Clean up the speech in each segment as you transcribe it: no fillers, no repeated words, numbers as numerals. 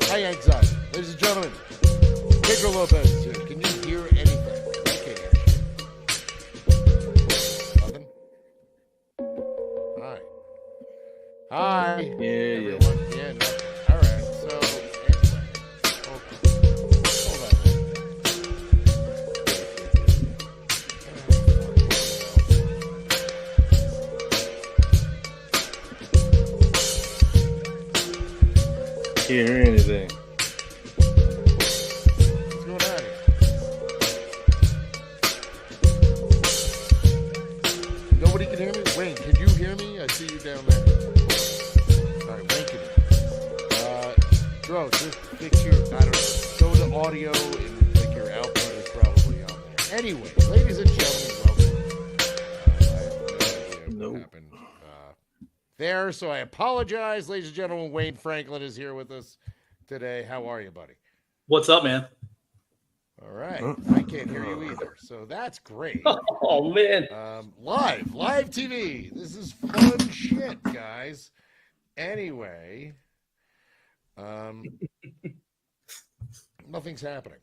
Hi, Yanxiety. Ladies and gentlemen, Pedro Lopez is here. Can you hear anything? I can't hear shit. Nothing? Hi. Hi. Yeah. Everyone. Yeah, nothing. All right. So, anyway. Hold on. Can't hear anything. What's going on here? Nobody can hear me? Wayne, can you hear me? I see you down there. All right, Wayne can hear me. Dro, just fix your, I don't know, go to audio and like your output is probably on there. Anyway, ladies and gentlemen, welcome. I have no idea what happened there, so I apologize. Ladies and gentlemen, Wayne Franklin is here with us today. How are you, buddy? What's up, man? All right. I can't hear you either, so that's great. Oh, man. Live TV. This is fun shit, guys. Anyway, nothing's happening.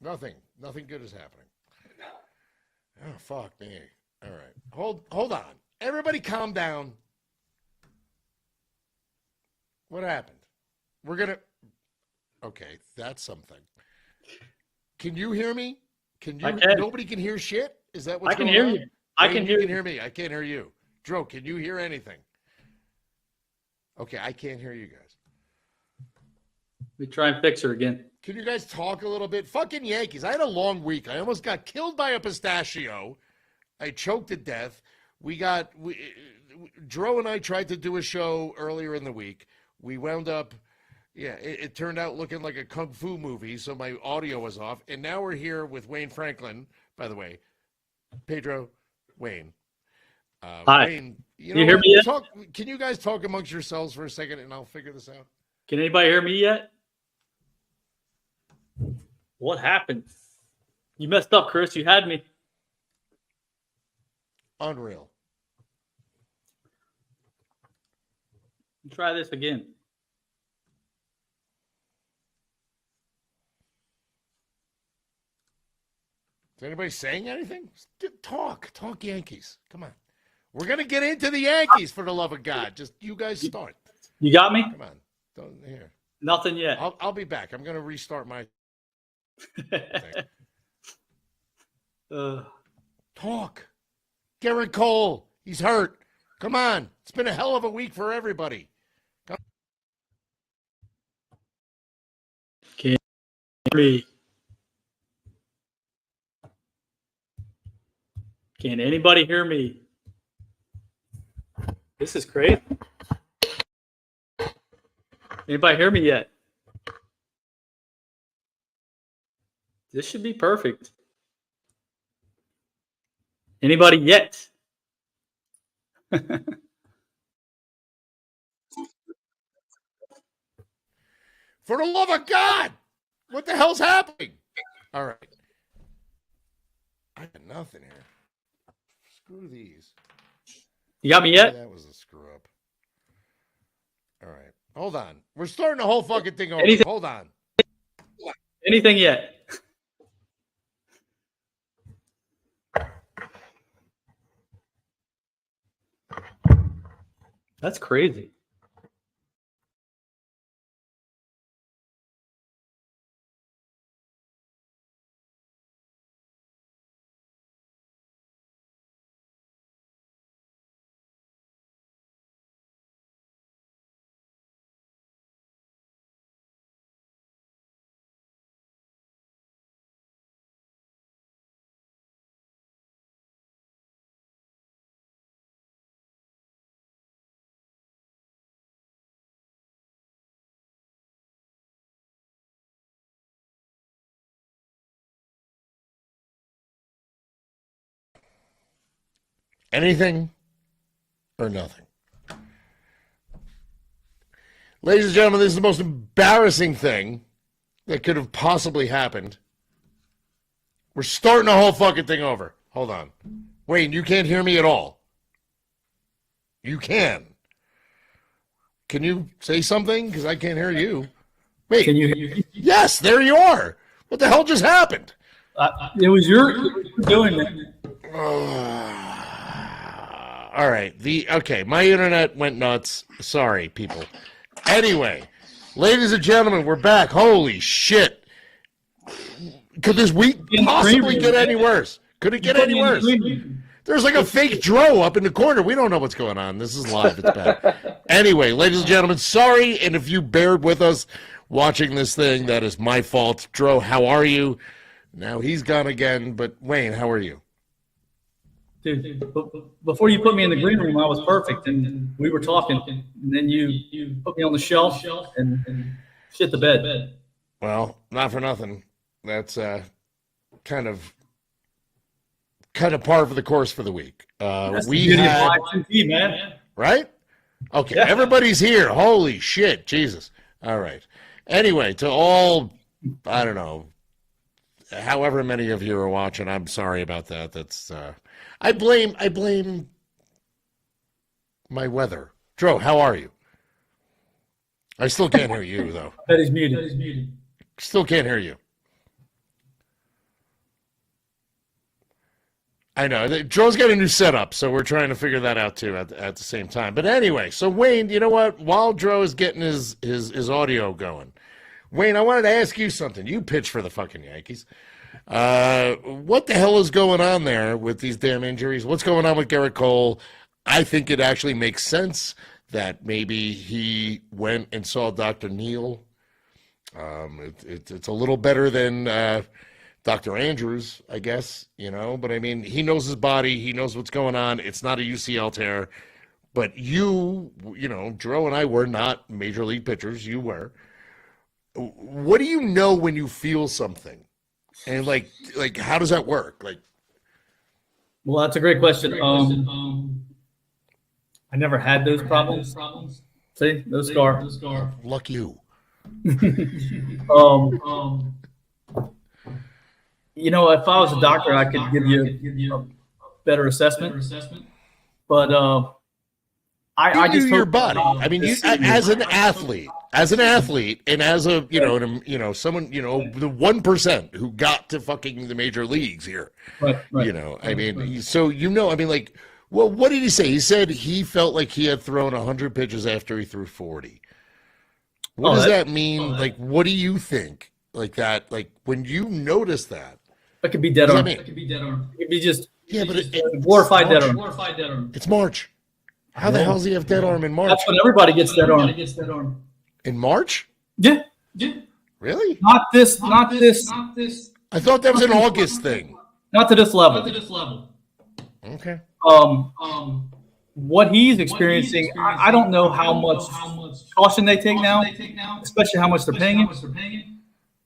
Nothing good is happening. Oh, fuck me. All right. Hold on. Everybody calm down. What happened? Okay, that's something. Can you hear me? I can. Nobody can hear shit? Is that what's I can going hear on? you. I can hear You you. can hear me. I can't hear you. Dro, can you hear anything? Okay, I can't hear you guys. Let me try and fix her again. Can you guys talk a little bit? Fucking Yankees. I had a long week. I almost got killed by a pistachio. I choked to death. Dro and I tried to do a show earlier in the week. We wound up, it turned out looking like a kung fu movie, so my audio was off. And now we're here with Wayne Franklin, by the way. Pedro, Wayne. Hi. Wayne, you hear me yet? Can you guys talk amongst yourselves for a second, and I'll figure this out? Can anybody hear me yet? What happened? You messed up, Chris. You had me. Unreal. Try this again. Is anybody saying anything? Talk Yankees. Come on. We're going to get into the Yankees, for the love of God. Just you guys start. You got me? Come on. Don't here. Nothing yet. I'll be back. I'm going to restart my talk. Garrett Cole. He's hurt. Come on. It's been a hell of a week for everybody. Can you hear me? Can anybody hear me? This is crazy. Anybody hear me yet? This should be perfect. Anybody yet? For the love of God, what the hell's happening? All right. I got nothing here. Screw these. You got me yet? That was a screw up. All right. Hold on. We're starting the whole fucking thing over. Anything- Hold on. Anything yet? That's crazy. Anything or nothing. Ladies and gentlemen, this is the most embarrassing thing that could have possibly happened. We're starting the whole fucking thing over. Hold on. Wayne, you can't hear me at all. You can. Can you say something? Because I can't hear you. Wait. Can you? Yes, there you are. What the hell just happened? It was your doing that. All right. Okay, my internet went nuts. Sorry, people. Anyway, ladies and gentlemen, we're back. Holy shit. Could this week possibly get any worse? Could it get any worse? There's like a fake Dro up in the corner. We don't know what's going on. This is live. It's bad. Anyway, ladies and gentlemen, sorry. And if you bared with us watching this thing, that is my fault. Dro, how are you? Now he's gone again. But Wayne, how are you? Dude, before you put me in the green room, I was perfect. And we were talking. And then you put me on the shelf and shit the bed. Well, not for nothing. That's kind of par for the course for the week. We had, TV, man. right? Okay, yeah. Everybody's here. Holy shit, Jesus. All right. Anyway, to all, I don't know, however many of you are watching, I'm sorry about that. That's I blame my weather. Dro, how are you? I still can't hear you though. That is muted. Still can't hear you. I know. Joe's got a new setup, so we're trying to figure that out, too, at the same time. But anyway, so Wayne, you know what? While Joe is getting his audio going, Wayne, I wanted to ask you something. You pitch for the fucking Yankees. What the hell is going on there with these damn injuries? What's going on with Garrett Cole? I think it actually makes sense that maybe he went and saw Dr. Neal. It's a little better than Dr. Andrews, I guess, but I mean, he knows his body. He knows what's going on. It's not a UCL tear. But Dro and I were not major league pitchers. You were. What do you know when you feel something? And like how does that work? Well, that's a great question. I never had those problems. See, no scar. Lucky you. If I was a doctor, I could give you a better assessment. But I just your body. I mean, you as an athlete, and as a someone the 1% who got to fucking the major leagues here. Right. I mean, so I mean, like, well, what did he say? He said he felt like he had thrown 100 pitches after he threw 40. What does that mean? Like, what do you think? Like that? Like when you notice that? It could be dead arm. It could be just glorified dead arm. It's March. How the hell does he have dead arm in March? That's when everybody gets dead arm. In March? Yeah. Really? Not this. I thought that was an August thing. Not to this level. Okay. What he's experiencing, I don't know how much caution they take now, especially how much they're paying him.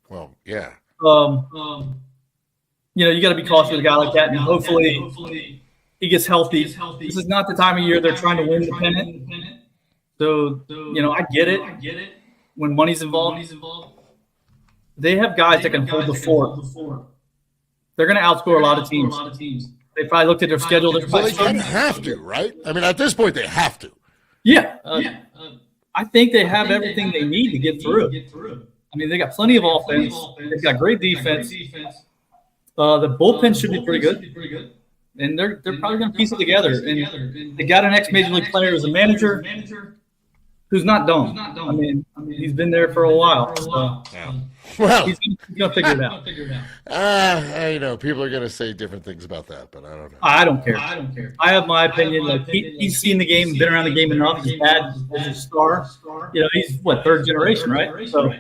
Well, yeah. You got to be cautious with a guy like that, and hopefully he gets healthy. This is not the time of year they're trying to win the pennant. So, I get it. When money's involved, they have guys that can hold the fort. They're going to outscore a lot of teams. They probably looked at their schedule. Well, they kind of have to, right? I mean, at this point, they have to. Yeah. I think they have everything they need to get through. I mean, they got plenty of offense. They've got great defense. The bullpen should be pretty good. And they're probably going to piece it together. And they got an ex-major league player as a manager who's not dumb. I mean, he's been there for a while. So. Yeah. Well, he's going to figure it out. People are going to say different things about that, but I don't know. I don't care. I have my opinion. Like he's seen the game, been around the game enough. His dad is a star. He's third generation, right? So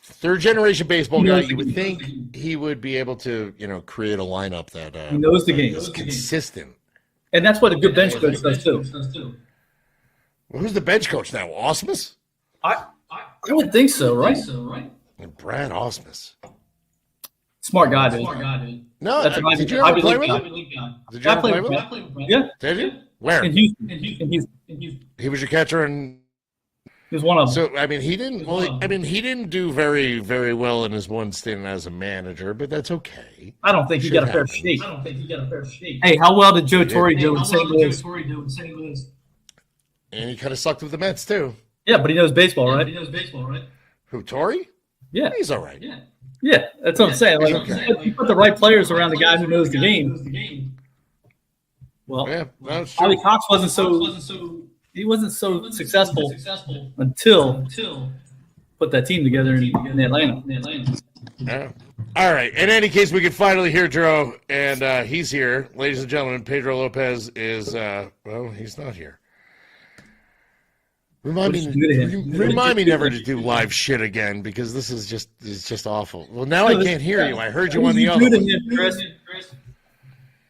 third generation baseball guy. You would think he would be able to, create a lineup that he knows the game, is consistent. And that's what a good bench coach does too. Well, who's the bench coach now? Osmus? I would think so, right? And Brad Osmus. Smart guy, dude. No, did you ever play with him? Did you ever play with him? Yeah. Did you? Where? In Houston. He was your catcher, and he was one of them. So I mean, he didn't. Well, he didn't do very, very well in his one stint as a manager, but that's okay. I don't think he got a fair shake. Hey, how well did Joe Torre do in St. Louis? And he kind of sucked with the Mets too. Yeah, but he knows baseball, right? Who, Torrey? Yeah. He's all right. Yeah, that's what I'm saying. Like, you put the right players around the guy who knows the game. Well, Yeah, that's true. Bobby Cox wasn't so successful until put that team together in Atlanta. Yeah. All right. In any case, we can finally hear Drew, and he's here. Ladies and gentlemen, Pedro Lopez is, well, he's not here. Remind me never to do live shit again, because this is just awful. Well, now I can't hear you. I heard you on the other one. Chris?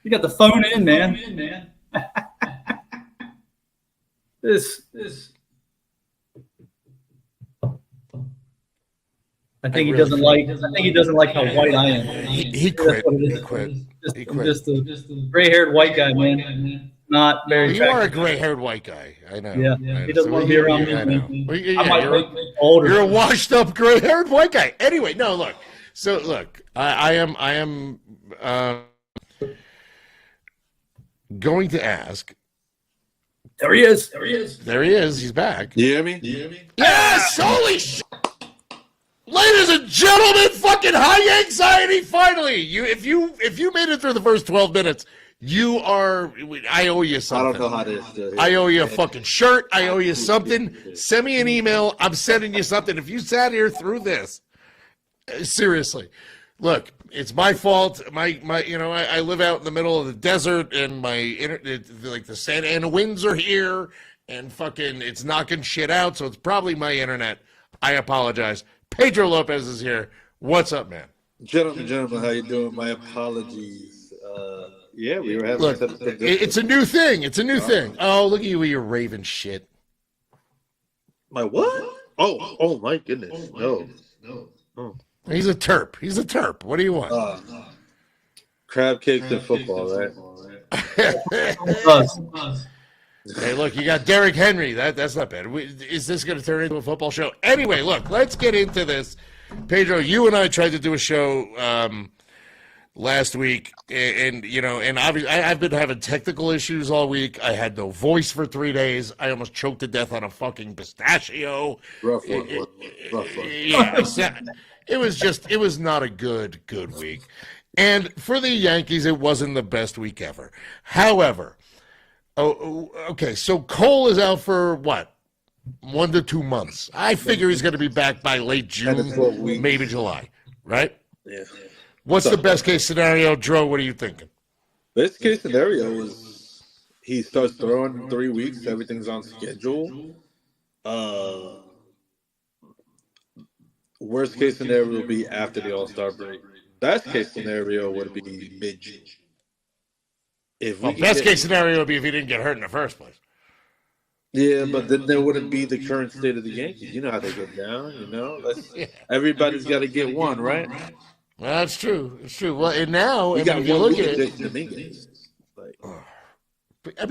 You got the phone in, man. This. I think he doesn't like how white I am. He quit. He quit. Just a gray-haired white guy, man. Not very. You are a gray-haired white guy. I know. Yeah. He doesn't want to be around me. I know. Well, You're older. You're a washed-up gray-haired white guy. Anyway, no, look. So look, I am going to ask. There he is. There he is. He's back. You hear me? Yes! Holy shit! Ladies and gentlemen, fucking high anxiety. Finally, if you made it through the first 12 minutes, I owe you something. I don't know how this is. I owe you a fucking shirt. I owe you something. Send me an email. I'm sending you something. If you sat here through this, seriously, look, it's my fault. I live out in the middle of the desert, and my internet, like the Santa Ana winds are here, and fucking it's knocking shit out. So it's probably my internet. I apologize. Pedro Lopez is here. What's up, man? Gentlemen, how you doing? My apologies. Yeah, we were having. Look, it's a new thing. It's a new thing. Oh, look at you with your Raven shit. My what? Oh my goodness. No. Oh. He's a terp. What do you want? Crab cakes and football, right? Hey, look, you got Derrick Henry. That's not bad. Is this going to turn into a football show? Anyway, look, let's get into this. Pedro, you and I tried to do a show last week, and obviously I've been having technical issues all week. I had no voice for 3 days. I almost choked to death on a fucking pistachio. Rough one. Yeah, it was not a good week. And for the Yankees, it wasn't the best week ever. However, okay, so Cole is out for what? 1 to 2 months. I figure he's going to be back by late June, maybe July, right? Yeah. What's the best case scenario, Dro? What are you thinking? Best case scenario is he starts throwing in 3 weeks. Everything's on schedule. Worst case scenario will be after the All-Star break. Best case scenario would be mid-June. Best case scenario would be if he didn't get hurt in the first place. Yeah, but then there wouldn't be the current state of the Yankees. You know how they get down, Everybody's got to get one, right? Well, that's true. It's true. Well, and now, if you look at it,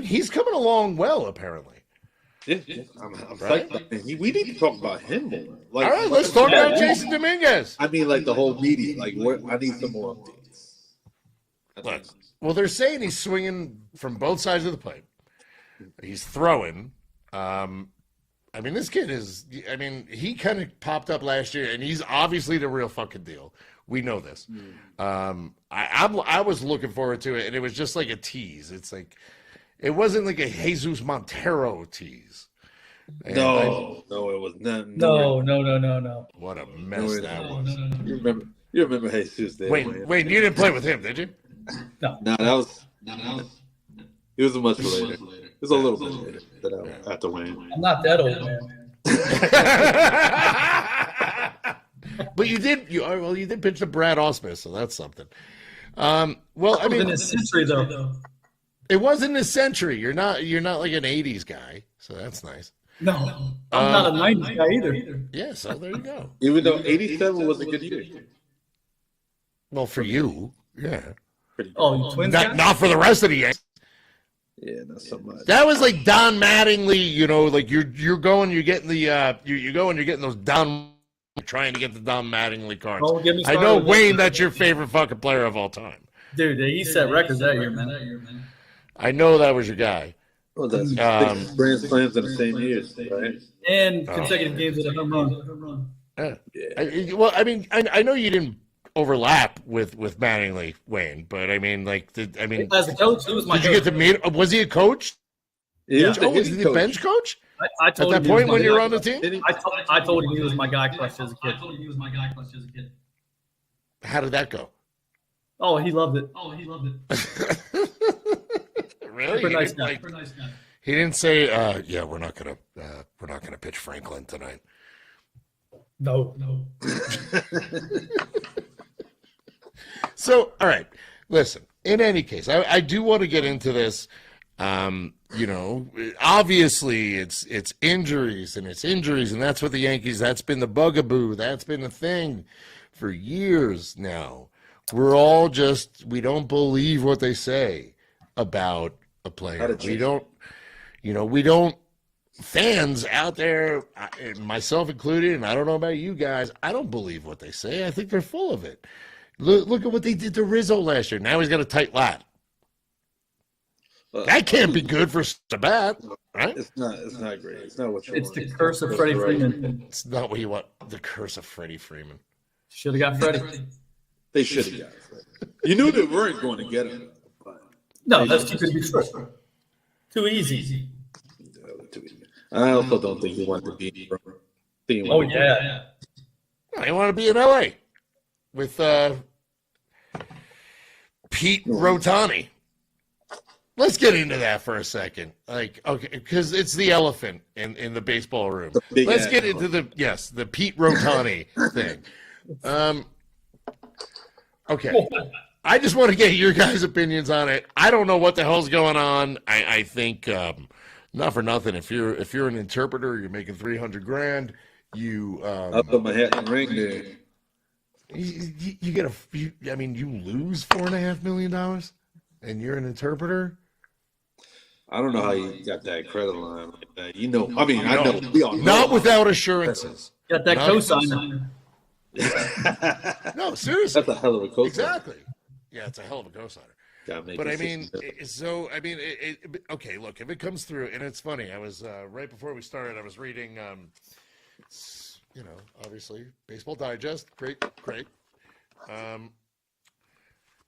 he's coming along well, apparently. Yeah. I'm psyched. We need to talk about him more. All right, let's talk about Jason Dominguez. I mean, the whole media. I need some more updates. Look, well, they're saying he's swinging from both sides of the plate. He's throwing. This kid is. He kind of popped up last year, and he's obviously the real fucking deal. We know this. I was looking forward to it, and it was just like a tease. It's like it wasn't like a Jesus Montero tease. No, it was not. No. What a mess that was. No. You remember Jesus? Wait, you didn't play with him, did you? No, that was. It was much later. It was a little bit later that after Wayne. I'm not that old, man. But you did pitch to Brad Ausmus, so that's something. In his century though. It wasn't his century. You're not like an 80s guy, so that's nice. No, I'm not a 90s guy either. Yeah, so there you go. Even though 87 was a good year. Well, for you, yeah. Oh, you Twins guy? Not for the rest of the Yankees. Yeah, not so much. That was like Don Mattingly, like you're getting those Don, trying to get the Don Mattingly cards. Oh, I know, Wayne, that's your favorite fucking player of all time. Dude, he set records that year, man. I know that was your guy. Well, that's 6 grand slams in the same year, right? And consecutive games with a home run. Yeah. Yeah. Well, I mean, I know you didn't overlap with Mattingly, Wayne, but I mean, like, As a coach, he was my did you coach. get to meet? Was he a coach? He was Oh, was he the bench coach? I At told that him he was point my when you were guy on the crush. team? I told him he was my guy crush as a kid. How did that go? Oh, he loved it. Really? Super nice guy. He didn't say, "Yeah, we're not gonna pitch Franklin tonight." No. So, all right, listen. In any case, I do want to get into this. You know, obviously it's injuries, and that's what the Yankees. That's been the bugaboo. That's been the thing for years now. We're all we don't believe what they say about a player. We don't. Fans out there, myself included, and I don't know about you guys, I don't believe what they say. I think they're full of it. Look at what they did to Rizzo last year. Now he's got a tight lat. That can't be good for Sabat, right? It's not great. It's not what you want. It's the curse of Freddie Freeman. It's not what you want. The curse of Freddie Freeman. Should have got Freddie. They should have got Freddie. You knew they weren't going to get him. No, that's too good to be true. Too easy. I also don't think he wanted to be. Oh, yeah. I want to be in LA with Pete Rotani. Let's get into that for a second. Like, okay, because it's the elephant in the baseball room. Let's get into the Pete Rotani thing. Okay. I just want to get your guys' opinions on it. I don't know what the hell's going on. I think not for nothing. If you're an interpreter, you're making $300,000. You I put my hat in the ring there. You get you lose $4.5 million, and you're an interpreter. I don't know how you got that credit line like that. You know, I mean, I know we all know. Not without assurances. Got that cosigner. No, seriously. That's a hell of a cosigner. Exactly. Yeah, it's a hell of a cosigner. But I mean, okay, look, if it comes through, and it's funny, I was right before we started, I was reading, obviously, Baseball Digest, great. And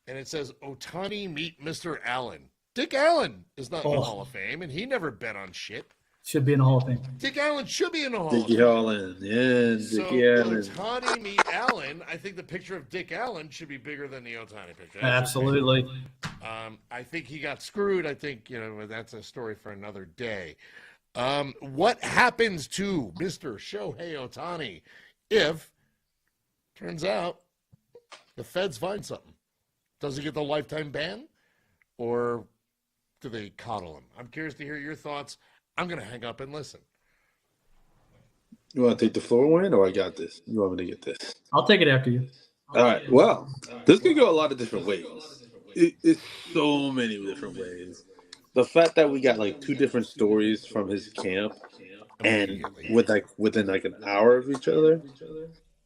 it says, Ohtani meet Mr. Allen. Dick Allen is not in the Hall of Fame, and he never bet on shit. Should be in the Hall of Fame. Dick Allen should be in the Hall of Fame. Dickie Allen, yeah, Dickie Allen. Ohtani meet Allen. I think the picture of Dick Allen should be bigger than the Ohtani picture. Absolutely. I think he got screwed. I think, that's a story for another day. What happens to Mr. Shohei Ohtani if, turns out, the feds find something? Does he get the lifetime ban, or do they coddle him? I'm curious to hear your thoughts. I'm going to hang up and listen. You want to take the floor, Wayne, or I got this? You want me to get this? I'll take it after you. All right. Well, this could go a lot of different ways. It's so many different ways. The fact that we got like two different stories from his camp, and within an hour of each other,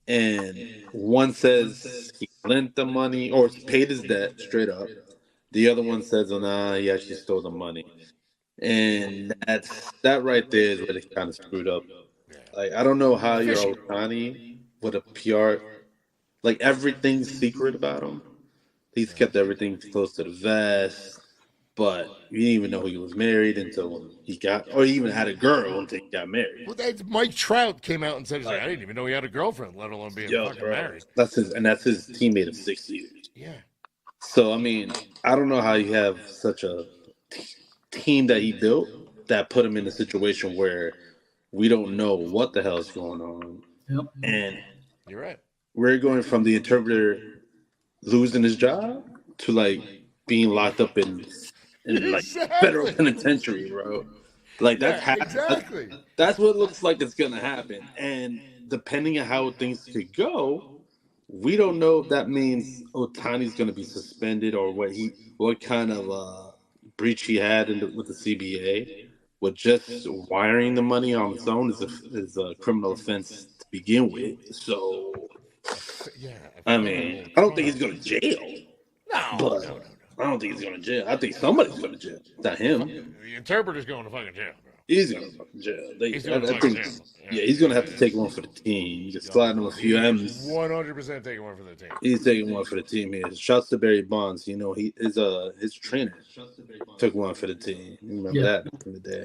and one says he lent the money or paid his debt straight up. The other one says, "Oh, nah, he actually stole the money," and that right there is where they kind of screwed up. Like, I don't know how you're Ohtani with a PR, like everything's secret about him. He's kept everything close to the vest, but you didn't even know he was married until he even had a girl until he got married. Well, Mike Trout came out and said, I didn't even know he had a girlfriend, let alone being fucking married. That's his teammate of 6 years. Yeah. So, I mean, I don't know how you have such a team that he built that put him in a situation where we don't know what the hell is going on. Yep. And you're right. We're going from the interpreter losing his job to like being locked up in like federal penitentiary, bro. Like exactly. That's what it looks like it's gonna happen. And depending on how things could go, we don't know if that means Ohtani's going to be suspended or what kind of breach he had with the CBA. With just wiring the money on its own is a criminal offense to begin with. So, I mean, I don't think he's going to jail. No. I don't think he's going to jail. I think somebody's going to jail. Not him. The interpreter's going to fucking jail, bro. He's gonna fucking jail. He's going I to think, he's gonna have to take one for the team. Just slide him a few M's. 100% taking one for the team. He's taking one for the team here. Shouts to Barry Bonds. You know, his trainer took one for the team. You remember that in the day.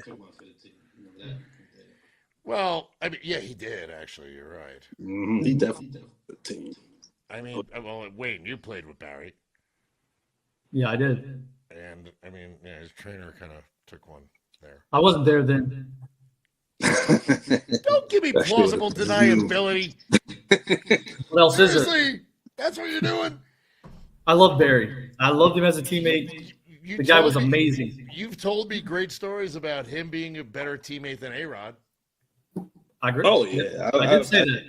Well, I mean, yeah, he did, actually. You're right. Mm-hmm. He definitely took the team. I mean, well, Wayne, you played with Barry. Yeah, I did. And, I mean, yeah, his trainer kind of took one there. I wasn't there then. Don't give me plausible deniability. What else is there? Seriously, that's what you're doing? I love Barry. I loved him as a teammate. The guy was amazing. You've told me great stories about him being a better teammate than A-Rod. I agree. Oh, yeah. I did say that.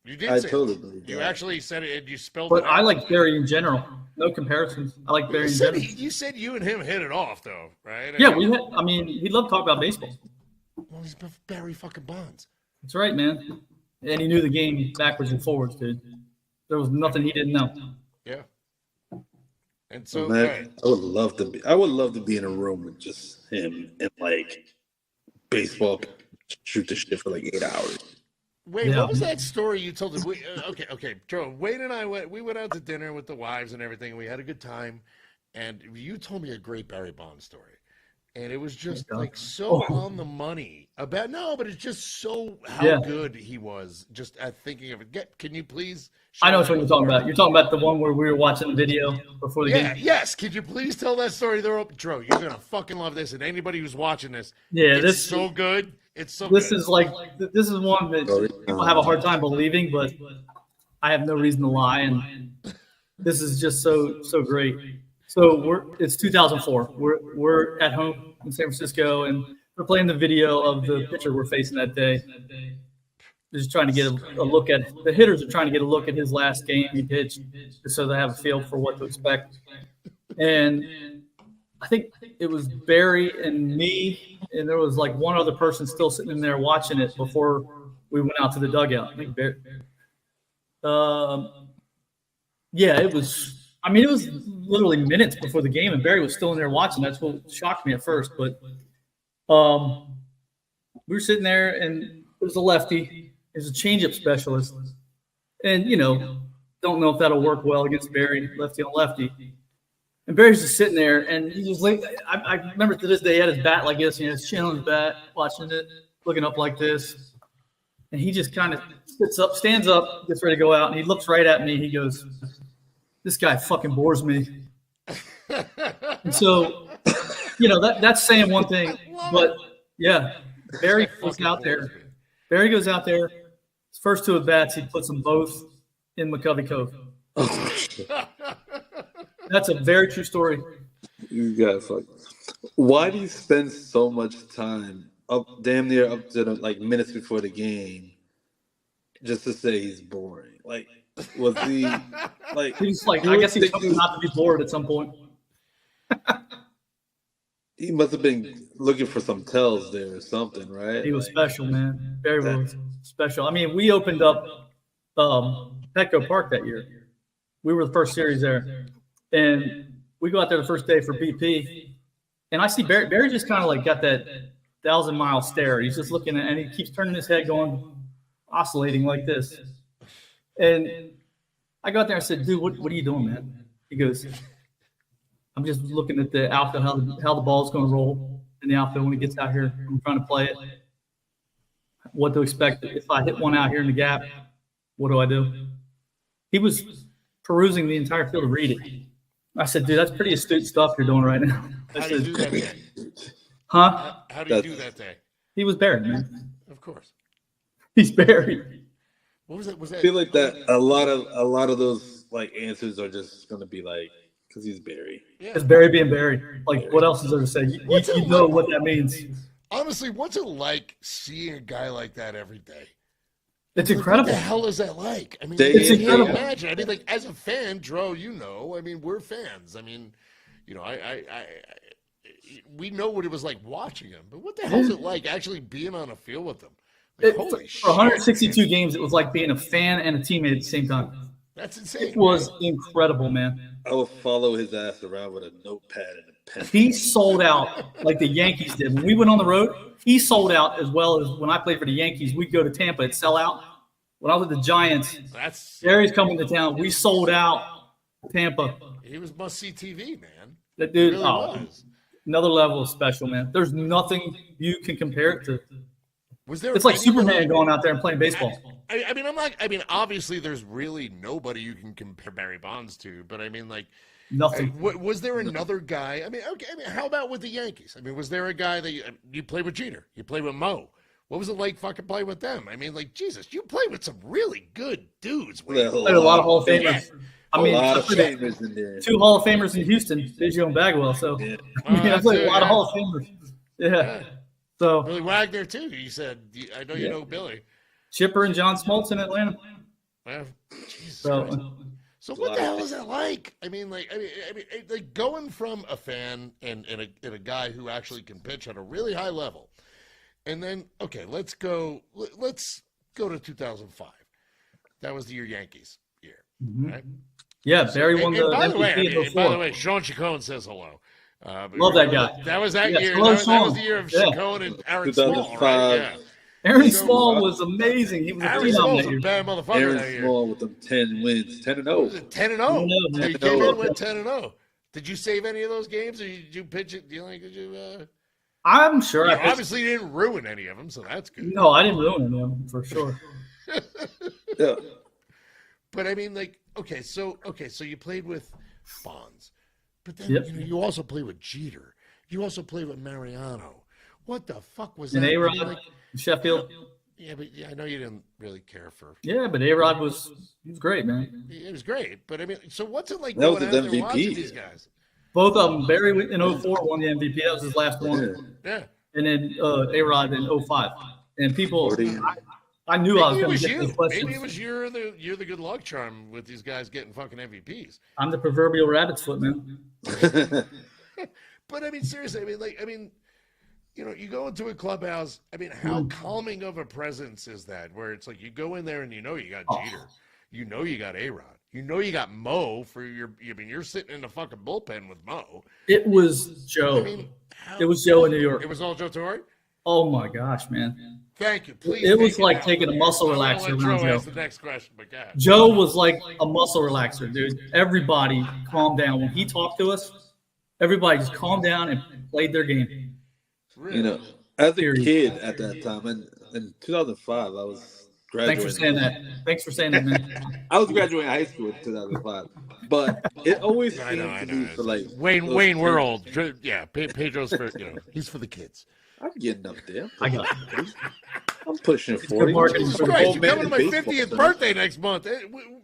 You did say totally that. believe You that. actually said it and you spelled But it out. I like Barry in general. No comparisons. I like Barry in general. You said you and him hit it off, though, right? Yeah, he loved talking about baseball. Well, he's Barry fucking Bonds. That's right, man. And he knew the game backwards and forwards, dude. There was nothing he didn't know. Yeah. And so, Man, right. I would love to be in a room with just him and like baseball, shoot the shit for like 8 hours. Wait, Yeah. what was that story you told us? Okay, Joe. Wade and I went out to dinner with the wives and everything. And we had a good time, and you told me a great Barry Bonds story, and it was just like so on the money about but it's just so how good he was. Just at thinking of it. Can you please? I know what you're talking about. You're talking about the one where we were watching the video before the game. Yes. Could you please tell that story? Drew, you're gonna fucking love this, and anybody who's watching this, it's so good. It's so. This good. is this is one that people have a hard time believing, but I have no reason to lie, and this is just so great. So it's 2004. We're at home in San Francisco, and we're playing the video of the pitcher we're facing that day. Just trying to get a look at the hitters are trying to get a look at his last game he pitched, just so they have a feel for what to expect. And I think it was Barry and me, and there was like one other person still sitting in there watching it before we went out to the dugout. I think Barry. It was. I mean, it was literally minutes before the game, and Barry was still in there watching. That's what shocked me at first. But we were sitting there, and it was a lefty. It was a changeup specialist, and don't know if that'll work well against Barry, lefty on lefty. And Barry's just sitting there, and he just I remember to this day he had his bat like this, his chin on his bat, watching it, looking up like this, and he just kind of stands up, gets ready to go out, and he looks right at me. He goes, "This guy fucking bores me." And so, that's saying one thing, but yeah, Barry goes out there. Barry goes out there. His first two at bats, he puts them both in McCovey Cove. That's a very true story. You got fuck. Why do you spend so much time damn near up to the minutes before the game, just to say he's boring? Like, was he like? He's I guess he's hoping not to be bored at some point. He must have been looking for some tells there or something, right? He was special, man. Barry was special. I mean, we opened up Petco Park that year. We were the first series there. And we go out there the first day for BP, and I see Barry. Barry just kind of got that 1,000-mile stare. He's just looking at, and he keeps turning his head, oscillating like this. And I go out there and I said, "Dude, what are you doing, man?" He goes, "I'm just looking at the outfield, how the ball's going to roll in the outfield when it gets out here. I'm trying to play it. What to expect if I hit one out here in the gap? What do I do?" He was perusing the entire field to read it. I said, "Dude, that's pretty astute stuff you're doing right now." How do you do that day? Huh? How do you do that day? He was Barry, man. Of course. He's Barry. What was that? I feel like that a lot of those answers are just gonna be because he's Barry. It's Barry being Barry. What else is there to say? You know what that means. Honestly, what's it like seeing a guy like that every day? It's incredible. What the hell is that like? I mean, it's incredible. Imagine. I mean, as a fan, Dro, I mean, we're fans. I mean, we know what it was like watching him, but what the hell is it like actually being on a field with him? Holy shit. For 162 games, it was like being a fan and a teammate at the same time. That's insane. It was incredible, man. I would follow his ass around with a notepad and a pen. He sold out like the Yankees did. When we went on the road, he sold out as well as when I played for the Yankees. We'd go to Tampa and sell out. When I was with the Giants, Gary's coming to town. We sold out Tampa. He was must-see TV, man. That dude, really was. Another level of special, man. There's nothing you can compare it to. Was there? It's like Superman going out there and playing baseball. I mean, obviously, there's really nobody you can compare Barry Bonds to, but I mean, like, nothing. Was there another guy? I mean, okay. I mean, how about with the Yankees? I mean, was there a guy that you played with Jeter? You played with Mo? What was it like fucking playing with them? I mean, like, Jesus, you played with some really good dudes. Played a lot of Hall of Famers. Yeah. I mean, a lot of famers in there. 2 Hall of Famers in Houston, Biggio and Bagwell. So, Yeah. I played a lot of Hall of Famers. Yeah. So Billy Wagner too. You said, I know you know Billy. Chipper and John Smoltz in Atlanta. Well, Jesus So, Christ. So what the hell is that like? I mean, like going from a fan and a guy who actually can pitch at a really high level, and then let's go to 2005. That was your Yankees year, right? Yeah, Barry won the by MVP by the way, Sean Chacon says hello. Love that guy. That was that year. Hello, That was the year of Chacon and Aaron Small, right? Yeah. Aaron Small was amazing. He was a Aaron Small was phenom a that bad motherfucker Aaron that year. Small with them 10 wins, 10-0. 10-0. man. He came in with 10-0. Did you save any of those games, or did you pitch it? Did you? I'm sure. You obviously didn't ruin any of them, so that's good. No, I didn't ruin them for sure. Yeah. But I mean, like, so you played with Bonds, but then you also played with Jeter. You also played with Mariano. What the fuck was And that? A-Rod, Like, Sheffield. yeah, but I know you didn't really care for. Yeah, but A-Rod was great, man. It was great, but I mean, so what's it like That was going his out there watching MVP. these guys? Both of them. Barry in 04 won the MVP. That was his last one. Yeah. And then A-Rod in 05. And people, 40. I knew I was Maybe it going was to get you. those questions. Maybe it was you're the good luck charm with these guys getting fucking MVPs. I'm the proverbial rabbit's foot, man. But I mean, seriously, you go into a clubhouse. I mean, how calming of a presence is that? Where it's like you go in there and you know you got Jeter, you know you got A-Rod, you know you got Mo for your. I mean, you're sitting in the fucking bullpen with Mo. It was Joe. I mean, It was Joe in New York. It was all Joe Torre. Oh my gosh, man! Thank you. Please. It was take like out. taking a muscle I'll let relaxer Joe around Joe. ask the next question, but God. Joe was like a muscle relaxer, dude. Everybody calmed down when he talked to us. Everybody just calmed down and played their game. Really? You know, as a kid at that time, in 2005, I was graduating. Thanks for saying that. Thanks for saying that, man. I was graduating high school in 2005, but it always seemed to me for like Wayne, we're old. Yeah, Pedro's for he's for the kids. I'm getting up there. I got it. I'm pushing good 40. marketing. Jesus for the Christ, old you're man coming to in my baseball, 50th son. birthday next month.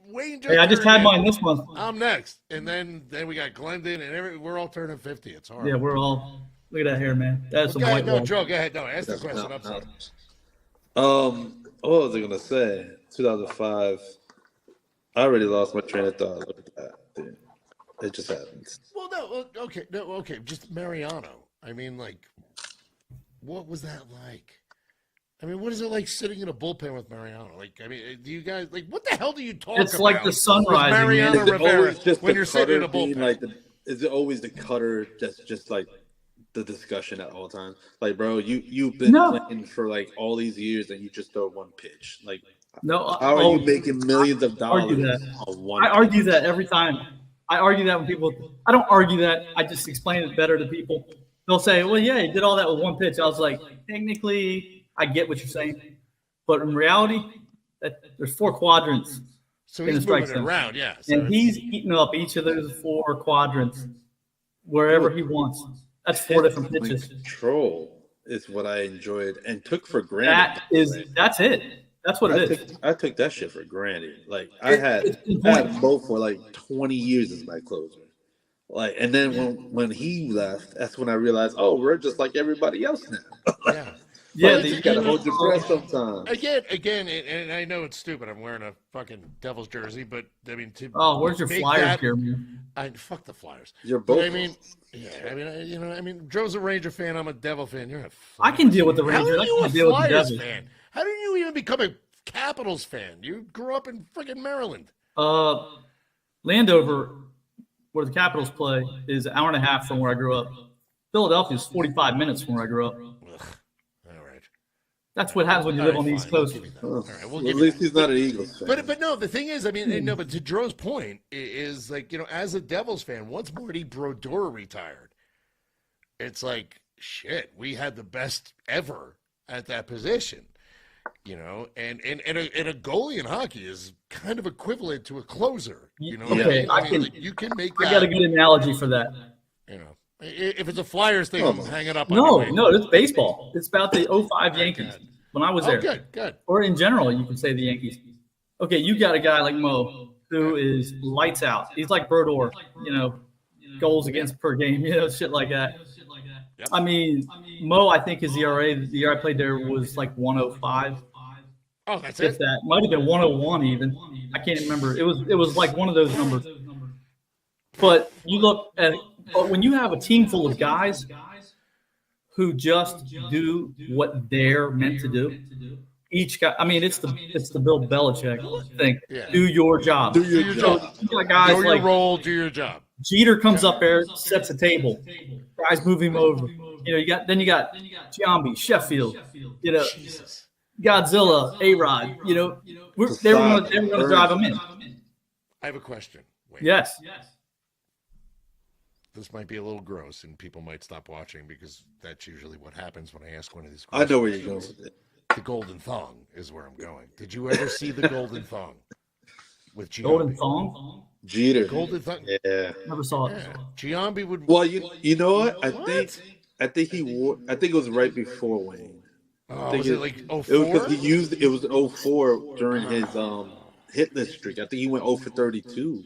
Wayne Hey, I just turned had mine in. this month. I'm next, and then we got Glendon, and we're all turning 50. It's hard. Yeah, we're all. Look at that hair, man. That's some white wall. Joe, go ahead. No, ask the question. I'm sorry. What was I gonna say? 2005. I already lost my train of thought. Look at that. Dude. It just happens. Well, okay. Just Mariano. I mean, like, what was that like? I mean, what is it like sitting in a bullpen with Mariano? Like, I mean, do you guys like what the hell do you talk about? It's like the sun with rising, man. Mariano Is it Rivera always just when the you're sitting in a cutter being bullpen. is it always the cutter just like the discussion at all times? Like, bro, you've been playing for like all these years and you just throw one pitch. Like, No, how are you making millions of dollars argue that. on one? I argue that every time. I argue that when people. I don't argue that. I just explain it better to people. They'll say, "Well, yeah, he did all that with one pitch." I was like, technically, I get what you're saying, but in reality, there's 4 quadrants. So in he's the strike moving it zone. around, yeah. So And he's eating up each of those 4 quadrants wherever he wants. That's 4 different pitches. Control is what I enjoyed and took for granted. That's it. That's what it is. I took that shit for granted. Like I had Mo for like 20 years as my closer. Like, and then when he left, that's when I realized, oh, we're just like everybody else now. yeah. Yeah, You gotta hold your breath sometimes. Again, and I know it's stupid. I'm wearing a fucking Devils jersey, but I mean, where's your make Flyers that- gear, man? Fuck the Flyers. You're But both. I mean, Joe's a Ranger fan. I'm a Devil fan. You're a. I can deal with the How Rangers. are I you can a deal with the Flyers Devils. fan? How did you even become a Capitals fan? You grew up in freaking Maryland. Landover, where the Capitals play, is an hour and a half from where I grew up. Philadelphia is 45 minutes from where I grew up. Ugh. All right. That's what happens when you live on the East Coast. All right, well, at least he's not an Eagles fan. But no, the thing is, I mean, no, but to Dro's point is like, as a Devils fan, once Marty Brodeur retired, it's like, shit, we had the best ever at that position, and a goalie in hockey is kind of equivalent to a closer, Okay, you can make that. I got a good analogy for that. If it's a Flyers thing, hang it up. No, it's baseball. It's about the 05 Yankees when I was there. Good. Or in general, you can say the Yankees. Okay, you got a guy like Mo who is lights out. He's like Brodeur, goals against per game, shit like that. Yep. I mean, Mo, I think his ERA, the year I played there was like 105. Oh, that's if it? that. Might have been 101 even. I can't remember. It was like one of those numbers. But you look at but when you have a team full of guys who just do what they're meant to do, each guy. I mean, it's the Bill Belichick thing. Yeah. Do your job. Do your job. You got guys know your role. Do your job. Jeter comes up there, sets a table. Guys move him over. You got Giambi, Sheffield. Jesus. Godzilla, A-Rod. They were going to drive him in. I have a question. Wait. Yes. This might be a little gross, and people might stop watching because that's usually what happens when I ask one of these questions. I know where you're going with it. The Golden Thong is where I'm going. Did you ever see the Golden Thong with Giambi? Golden Thong? Jeter. Golden Thong? Yeah. Never saw it. Yeah. Giambi would. Well, you know what? I think he wore. I think it was right before Wayne. Oh, was it like 04? It was because it was 04 during his hitless streak. I think he went 0 for 32.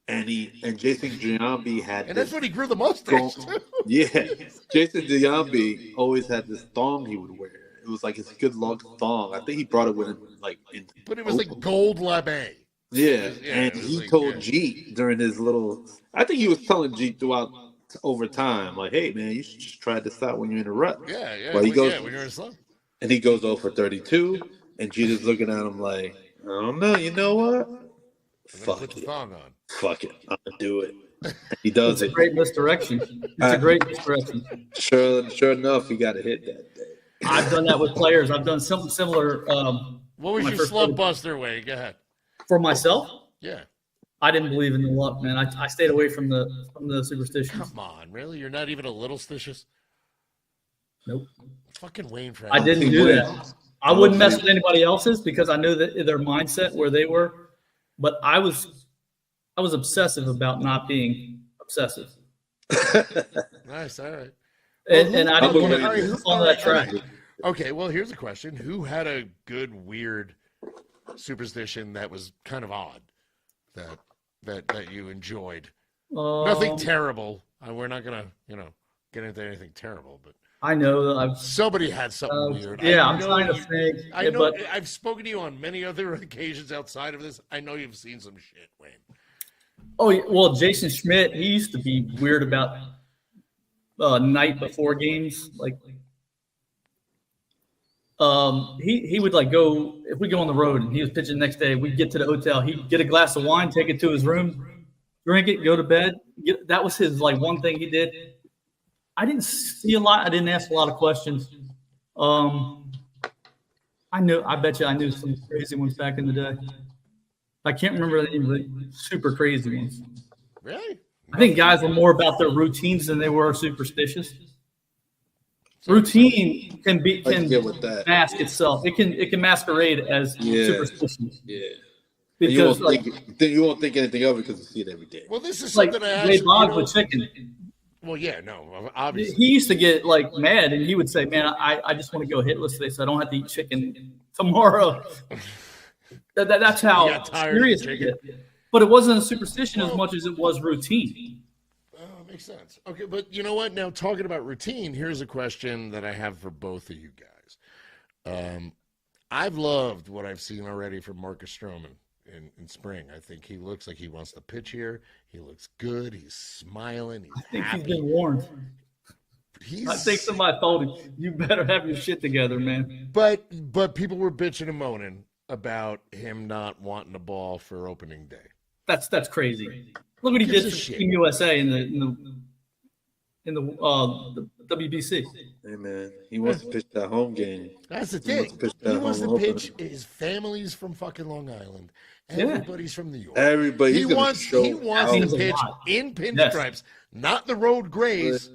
And Jason Giambi had. And that's when he grew the mustache too. Yeah, Jason Giambi always had this thong he would wear. It was like his good luck thong. I think he brought it with him But it was like gold labé. Yeah, and he told Jeet during his little. I think he was telling Jeet throughout over time, like, "Hey man, you should just try this out when you're in a rut." Yeah. Well, he goes, when you're in a slump. And he goes 0 for 32, and Jeter's looking at him like, "I don't know. You know what? Fuck it. Thong on. Fuck it. I'm gonna do it." He does it. It's a great misdirection. It's a great misdirection. Sure enough, he got a hit that day. I've done that with players. I've done something similar. What was your slump buster way? Go ahead. For myself? Yeah. I didn't believe in the luck, man. I stayed away from the superstitions. Come on, really? You're not even a little stitious? Nope. Fucking Wayne Frank. I didn't do that. I wouldn't mess with anybody else's because I knew that their mindset where they were. But I was obsessive about not being obsessive. Nice, all right. And I don't want to follow that track. Okay, well, here's a question. Who had a good, weird superstition that was kind of odd that you enjoyed? Nothing terrible. We're not going to, get into anything terrible, but I know that somebody had something weird. Yeah, I'm trying to think. I know. But I've spoken to you on many other occasions outside of this. I know you've seen some shit, Wayne. Oh well, Jason Schmidt. He used to be weird about night before games. Like, he would like go if we go on the road and he was pitching the next day. We'd get to the hotel. He'd get a glass of wine, take it to his room, drink it, go to bed. That was his like one thing he did. I didn't see a lot. I didn't ask a lot of questions. I bet you I knew some crazy ones back in the day. I can't remember any of the super crazy ones. Really? I think guys were more about their routines than they were superstitious. Routine can mask itself. It can masquerade as superstition. Yeah. Because you won't think anything of it because you see it every day. Well, this is something I asked. Ray Boggs with chicken. Well, yeah, no, obviously. He used to get like mad, and he would say, "Man, I just want to go hitless today, so I don't have to eat chicken tomorrow." That's how serious it get. But it wasn't a superstition as much as it was routine. Oh, makes sense. Okay, but you know what? Now, talking about routine, here's a question that I have for both of you guys. I've loved what I've seen already from Marcus Stroman in spring. I think he looks like he wants to pitch here. He looks good. He's smiling. He's happy. He's been warned. I think somebody told him, "You better have your shit together, man." But people were bitching and moaning about him not wanting the ball for opening day. That's crazy. Look what he did for Team USA in the WBC. Hey man, he wants to pitch that home game. That's the thing. He wants to pitch. His family's from fucking Long Island. Everybody's from New York. Everybody. He wants to pitch in pinstripes, not the road grays.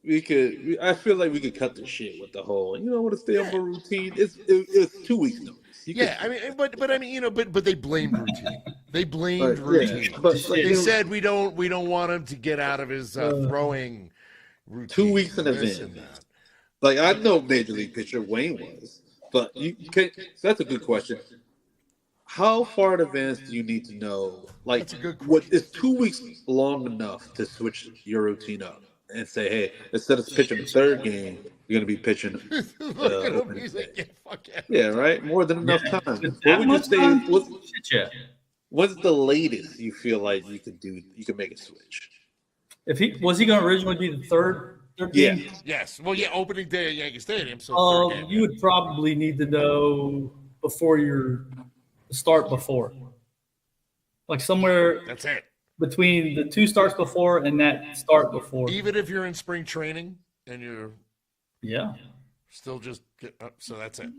I feel like we could cut the shit with the whole. You know what? To stay on a routine. It's 2 weeks notice. But they blamed routine. They blamed routine. Yeah, but they said we don't want him to get out of his throwing routine. 2 weeks in advance. Like I know Major League pitcher Wayne was, but you can. So that's a good question. How far in advance do you need to know? Like, that's a good question. What is 2 weeks long enough to switch your routine up and say, hey, instead of pitching the third game, you're going to be pitching. Yeah, right. More than enough time. What would you say? What's the latest you feel like you could do? You could make a switch. If he was he going to originally be the third game? Yeah. Yes. Well, yeah. Opening day at Yankee Stadium. So you would probably need to know before your start before, like somewhere. That's it. Between the two starts before and that start before. Even if you're in spring training and you're still just get up, so that's it.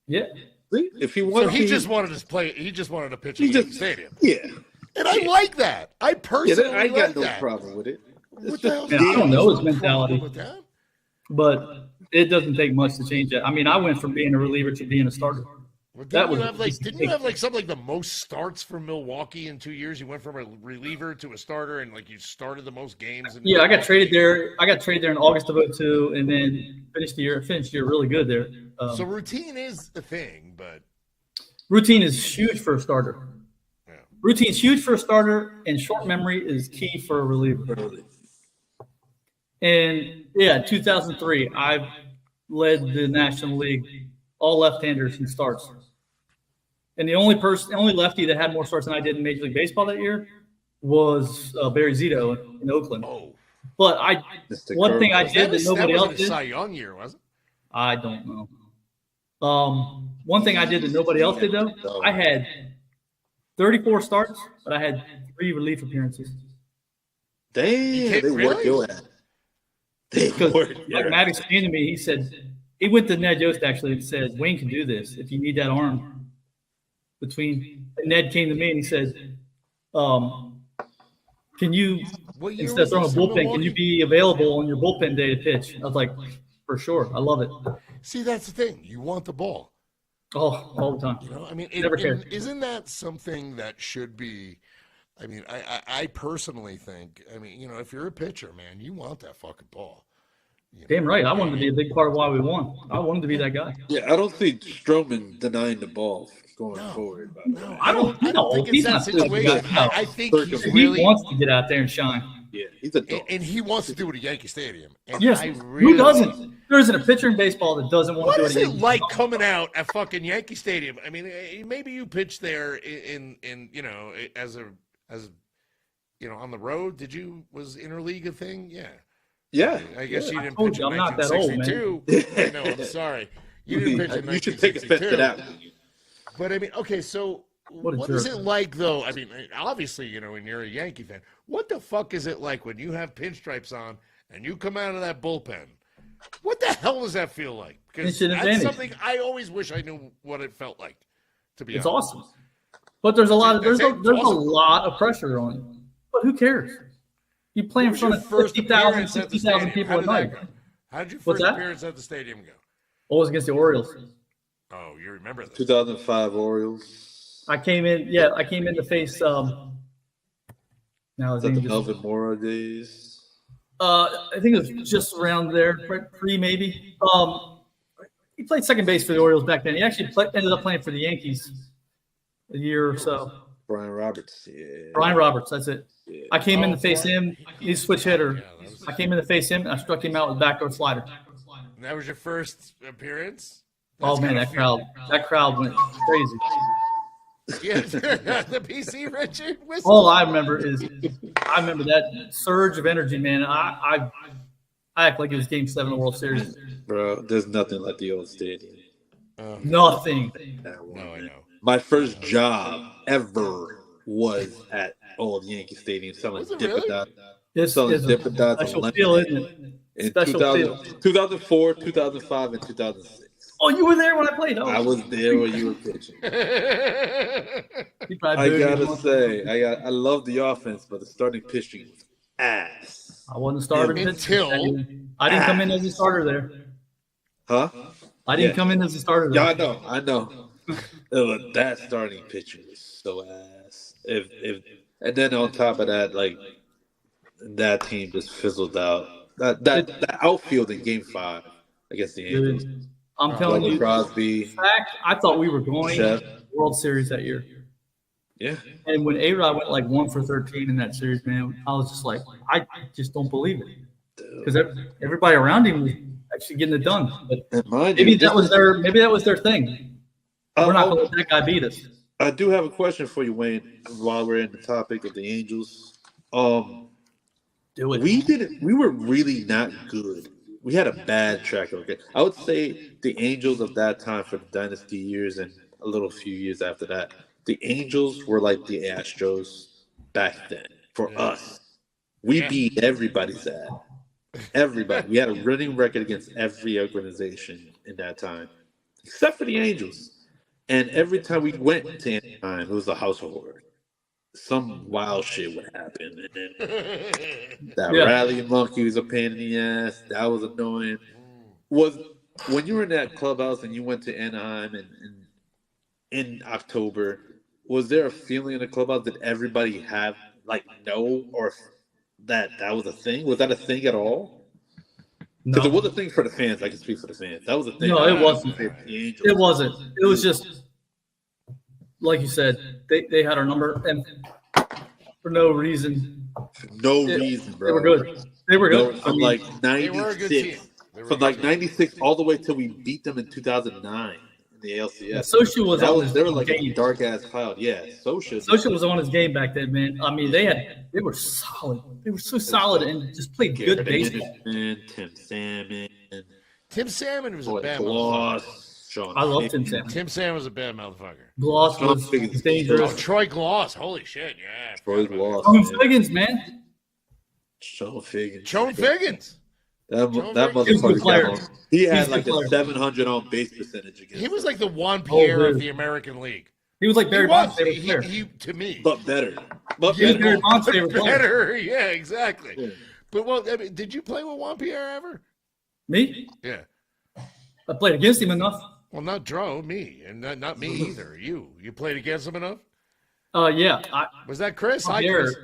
Yeah. If he wanted, he just wanted to play. He just wanted to pitch at Yankee Stadium. Yeah, and I like that. I personally, I got no problem with it. What the hell? I don't know his mentality, but it doesn't take much to change that. I mean, I went from being a reliever to being a starter. Well, didn't you have something like the most starts for Milwaukee in 2 years? You went from a reliever to a starter, and like you started the most games. Yeah, I got traded there. I got traded there in August of 2002, and then finished the year really good there. So routine is the thing, but routine is huge for a starter. Yeah. Routine is huge for a starter, and short memory is key for a reliever. And 2003, I led the National League, all left-handers in starts. And the only lefty that had more starts than I did in Major League Baseball that year was Barry Zito in Oakland. Oh. But one thing I did that nobody else did. Cy Young year, was it? I don't know. One thing I did that nobody else did though, I had 34 starts, but I had 3 relief appearances. Damn, they worked your ass. Like Matt explained to me, he said he went to Ned Yost actually and said, Wayne can do this if you need that arm. And Ned came to me and he said, can you, instead of throwing a bullpen, can you be available on your bullpen day to pitch? I was like, for sure. I love it. See, that's the thing. You want the ball. Oh, all the time. You know, I mean, isn't that something that should be, I mean, I personally think, I mean, you know, if you're a pitcher, man, you want that fucking ball. Damn right. I wanted to be a big part of why we won. I wanted to be that guy. Yeah, I don't see Stroman denying the ball going forward. No, I don't think it's that situation. I think he wants to get out there and shine. Yeah, he's a dog. And he wants to do it at Yankee Stadium. And yes, who doesn't? There isn't a pitcher in baseball that doesn't want to do it. What is it like coming out at fucking Yankee Stadium? I mean, maybe you pitched there in you know, as you know, on the road. Was interleague a thing? Yeah. Yeah, I guess you didn't pitch in 1962. No, I'm sorry. You didn't pitch in 1962. You should take offense to that. But I mean, okay, so what is it like though? I mean, obviously, you know, when you're a Yankee fan, what the fuck is it like when you have pinstripes on and you come out of that bullpen? What the hell does that feel like? Because that's something I always wish I knew what it felt like. To be honest, it's awesome. But there's a lot of a lot of pressure on you. But who cares? You play in front of 50,000, 60,000 people at night. How did your first appearance at the stadium go? It was against the Orioles. Oh, you remember that? 2005 Orioles. I came in to face now the Melvin Mora days. I think it was just around there, pre maybe. He played second base for the Orioles back then. He actually ended up playing for the Yankees a year or so. Brian Roberts, yeah. Brian Roberts, that's it. Yeah. I came in to face him. He's a switch hitter. I came in to face him, and I struck him out with a backdoor slider. And that was your first appearance? Oh, man, that crowd went crazy. Yeah, the PC Richard whistle. All I remember that surge of energy, man. I act like it was Game 7 of the World Series. Bro, there's nothing like the old stadium. Nothing. That one, No, I man. know. My first job ever was at old Yankee Stadium selling Was it Dippin' really? Dots, It's selling a Dippin' Dots and special feel, isn't lemonade it? in Special feel. 2004, 2005, and 2006. Oh, you were there when I played. I Oh, was there when you were pitching. you probably I booed me gotta once. say, I love the offense, but the starting pitching was ass. I wasn't starting Until- I didn't come in as a starter there. Huh? I didn't come in as a starter there. Yeah, I know. That starting pitching was so ass. If and then on top of that, like that team just fizzled out. That outfield in Game 5 against the Angels. Dude, I'm telling Bubba you, Crosby, in fact, I thought we were going Chef. to the World Series that year. Yeah. And when A-Rod went like 1 for 13 in that series, man, I was just like, I just don't believe it. Because everybody around him was actually getting it done. But And mind maybe you, that was their thing. We're not going to let that guy beat us. I do have a question for you, Wayne. While we're in the topic of the Angels, Do it. we were really not good. We had a bad track record. I would say the Angels of that time for the dynasty years and a little few years after that, the Angels were like the Astros back then for us. We beat everybody's ass. Everybody. We had a winning record against every organization in that time, except for the Angels. And every time we went to Anaheim, it was a house of horrors. Some wild shit would happen. And then that rally monkey was a pain in the ass. That was annoying. Was when you were in that clubhouse and you went to Anaheim and in October, was there a feeling in the clubhouse that everybody have know or that was a thing? Was that a thing at all? Because it was a thing for the fans. I can speak for the fans. That was a thing. No, it wasn't. It wasn't. It was just like you said. They had our number, and for no reason. For no reason, bro. They were good. They were good. From like They were a good team. 96, from like 96 all the way till we beat them in 2009 in the ALCS. Socia was on his they were like game. a dark ass cloud. Yeah, Socia was on his game back then, man. I mean, they were solid. They were so solid and just played good baseball. Tim Salmon. Tim Salmon was a bad Gloss, motherfucker. Sean I love Higgins. Tim Salmon. Tim Salmon was a bad motherfucker. Gloss was dangerous. Oh, Troy Gloss. Holy shit, yeah. Troy Gloss. Figgins, man. Sean Figgins. Sean Figgins. That He was a good motherfucker player. got on. He had He's a like good a player. 700 on base percentage against He was like the Juan Oh, Pierre dude. of the American League. He was like Barry He was. Bonds' favorite player. He, to me. but better. But He was better. Barry Bonds' favorite player. Better. Yeah, exactly. Yeah. But, well, I mean, did you play with Juan Pierre ever? Me? Yeah. I played against him enough. Well, not Dro, me. And not me either. You. You played against him enough? Yeah. Was that Chris? Hi, Chris.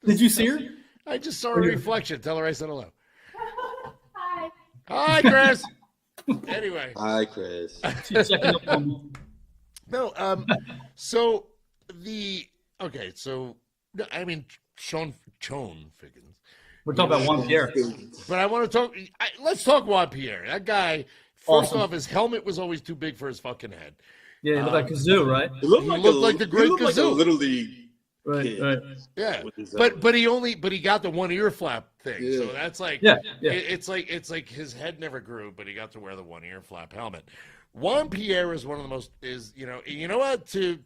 Did you see her? I just saw her reflection. Tell her I said hello. Hi. Hi, Chris. Anyway. Hi, Chris. She's checking up on me. No, so I mean, Sean Figgins. We're talking about Juan Pierre. But I want to talk, let's talk Juan Pierre. That guy, first Awesome. off, his helmet was always too big for his fucking head. Yeah, he looked like Kazoo, right? He looked like the great he looked like a Kazoo. little league. Right, kid. right. Yeah, With his, but he got the one ear flap thing, Yeah. so that's like Yeah, yeah. It's like his head never grew, but he got to wear the one ear flap helmet. Juan Pierre is one of the most you know what to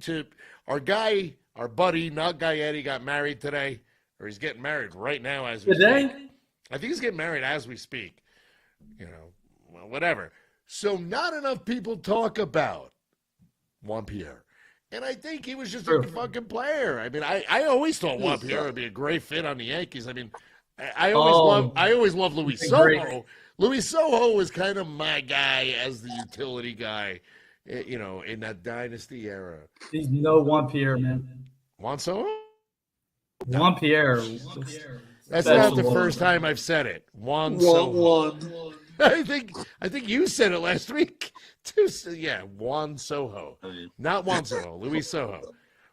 our guy, our buddy, not Guy Eddie, got married today, or he's getting married right now as we Today? speak. I think he's getting married as we speak. Well, whatever. So not enough people talk about Juan Pierre. And I think he was just a good fucking player. I mean, I always thought Juan Pierre would be a great fit on the Yankees. I mean, I always loved Luis Soho. Great. Luis Soho was kind of my guy as the utility guy, in that dynasty era. He's no Juan Pierre, man. Juan Soho? Juan Pierre. That's not the first time I've said it. Juan Soho. I think you said it last week too. Yeah, Juan Soho, not Juan Soho. Luis Soho.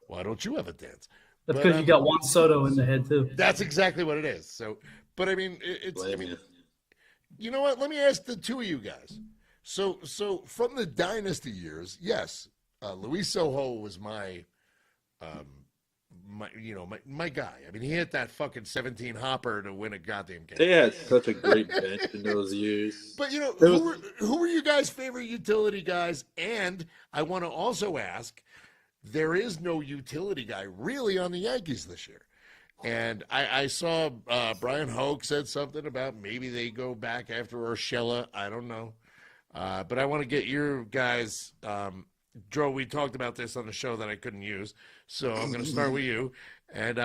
Why don't you have a dance? That's because you got Juan Soto in the head too. That's exactly what it is. So, but I mean, you know what? Let me ask the two of you guys. So from the dynasty years, yes, Luis Soho was my my guy. I mean, he hit that fucking 17 hopper to win a goddamn game. They had such a great bench in those years. But who were you guys' favorite utility guys? And I want to also ask, there is no utility guy really on the Yankees this year. And I saw Brian Hoke said something about maybe they go back after Urshela. I don't know. But I want to get your guys. Dro, we talked about this on the show that I couldn't use. So I'm going to start with you. And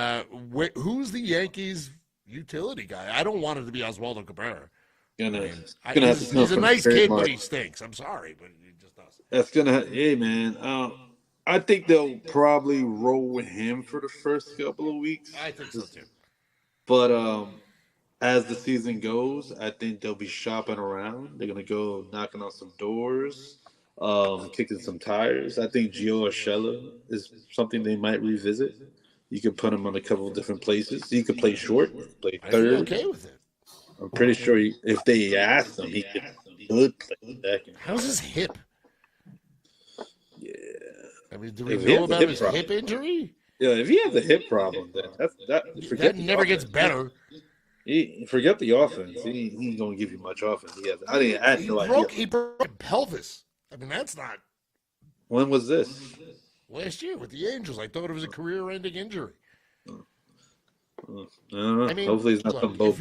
who's the Yankees utility guy? I don't want it to be Oswaldo Cabrera. He's a nice kid, but he stinks. I'm sorry, but he just does. That's hey, man. I think they'll probably roll with him for the first couple of weeks. I think so too. But as the season goes, I think they'll be shopping around. They're gonna go knocking on some doors, kicking some tires. I think Gio Urshela is something they might revisit. You could put him on a couple of different places. He could play short, play third. I'm okay with it. I'm pretty sure if they asked him, he could play second. How's his hip? Yeah. I mean, do we know about his hip injury? Yeah, if he has a hip problem, then that never gets better. Forget the offense. He ain't gonna give you much offense. I had no idea. He broke a pelvis. I mean, that's not. When was this? Last year with the Angels. I thought it was a career-ending injury. I mean, hopefully it's not some Bo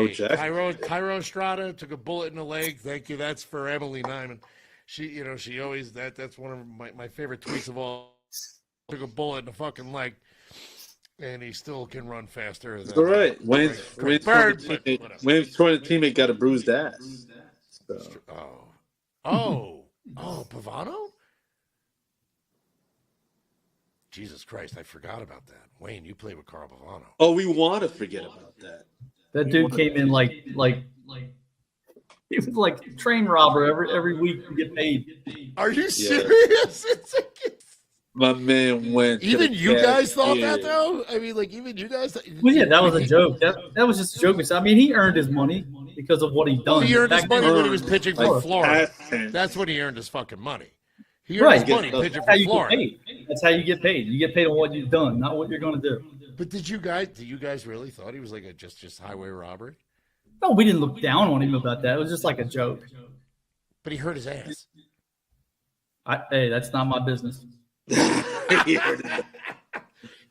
Jack. Cairo Estrada took a bullet in the leg. Thank you. That's for Emily Nyman. She always that's one of my favorite tweets of all. Took a bullet in the fucking leg, and he still can run faster. That's all right. Wayne's teammate got a bruised ass. So. Oh, Pavano? Jesus Christ, I forgot about that. Wayne, you played with Carl Pavano. Oh, we want to forget about that. That dude came in like he was like train robber every week to get paid. Are you serious? My man went. Even you guys thought that, though. I mean, even you guys. Well, yeah, that was a joke. That was just a joke. I mean, he earned his money because of what he done. Well, he earned his money when he was pitching for Florida. That's when he earned his fucking money. He earned his money pitching for Florida. That's how you get paid. You get paid on what you've done, not what you're going to do. But do you guys really thought he was like a just highway robbery? No, we didn't look down on him about that. It was just like a joke. But he hurt his ass. Hey, that's not my business. And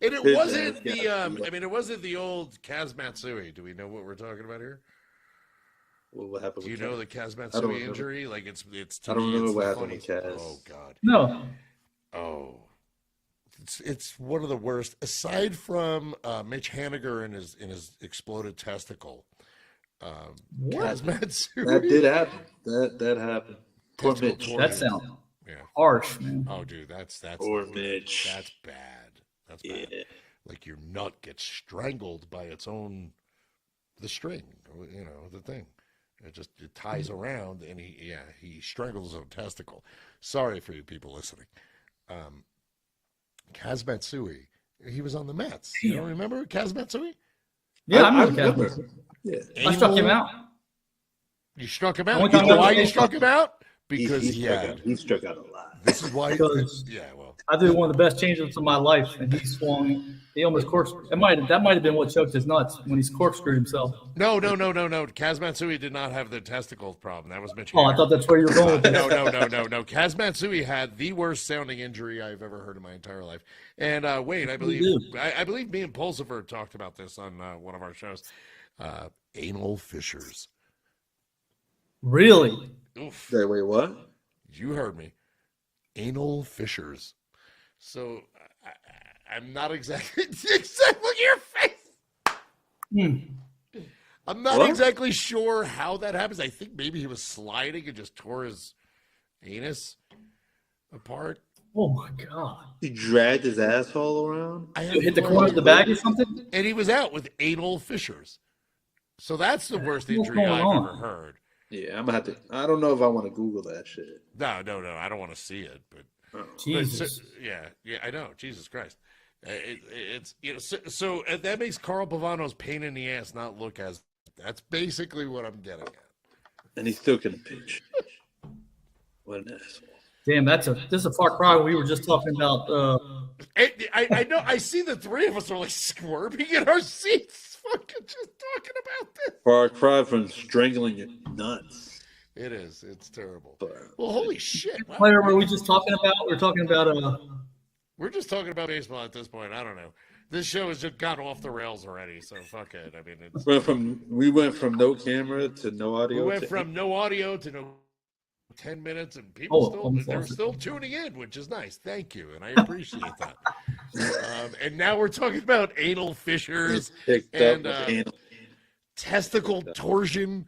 it wasn't it wasn't the old Kaz Matsui. Do we know what we're talking about here? Well, what happened? Do you know the Kaz Matsui injury? Like it's. I don't remember what happened with Kaz. Oh God. No. Oh. It's one of the worst. Aside from Mitch Haniger and his exploded testicle, Kaz Matsui. That did happen. That happened. Poor Mitch. That sounds harsh, man. Oh, dude, that's poor Mitch. That's bad. That's bad. Yeah. Like your nut gets strangled by the string, the thing. It ties around, and he strangles his own testicle. Sorry for you people listening. Kaz Matsui, he was on the Mets. You don't remember Kaz Matsui? Yeah, I remember Kaz Matsui. Yeah. I struck him out. You struck him out? You know why you struck him out? Because he struck out a lot. This is why. I did one of the best changes of my life, and he swung. He almost corkscrewed. That might have been what choked his nuts when he corkscrewed himself. No. Kaz Matsui did not have the testicle problem. That was Mitch. I thought that's where you were going with that. No. Kaz Matsui had the worst sounding injury I've ever heard in my entire life. And Wade, I believe me and Pulsifer talked about this on one of our shows. Anal fissures. Really? Oof. Wait, what? You heard me. Anal fissures. So I'm not exactly look at your face. I'm not exactly sure how that happens. I think maybe he was sliding and just tore his anus apart. Oh my God. He dragged his asshole around? Hit the corner of the bag or something? And he was out with anal fissures. So that's the worst injury I've ever heard. Yeah, I'm gonna have to. I don't know if I want to Google that shit. No. I don't want to see it, but Jesus. Yeah, I know. Jesus Christ. It's so that makes Carl Pavano's pain in the ass not look as. That's basically what I'm getting at. And he still can pitch. What an asshole. Damn, this is a far cry. We were just talking about. I know. I see the three of us are like squirming in our seats, fucking just talking about this. Far cry from strangling your nuts. It is. It's terrible. Well, holy shit! Wow. Player, were we just talking about? We're talking about We're just talking about baseball at this point. I don't know. This show has just got off the rails already, so fuck it. I mean, we went from no camera to no audio. We went from no audio to no 10 minutes, and people they're still tuning in, which is nice. Thank you, and I appreciate that. And now we're talking about anal fissures and testicle torsion.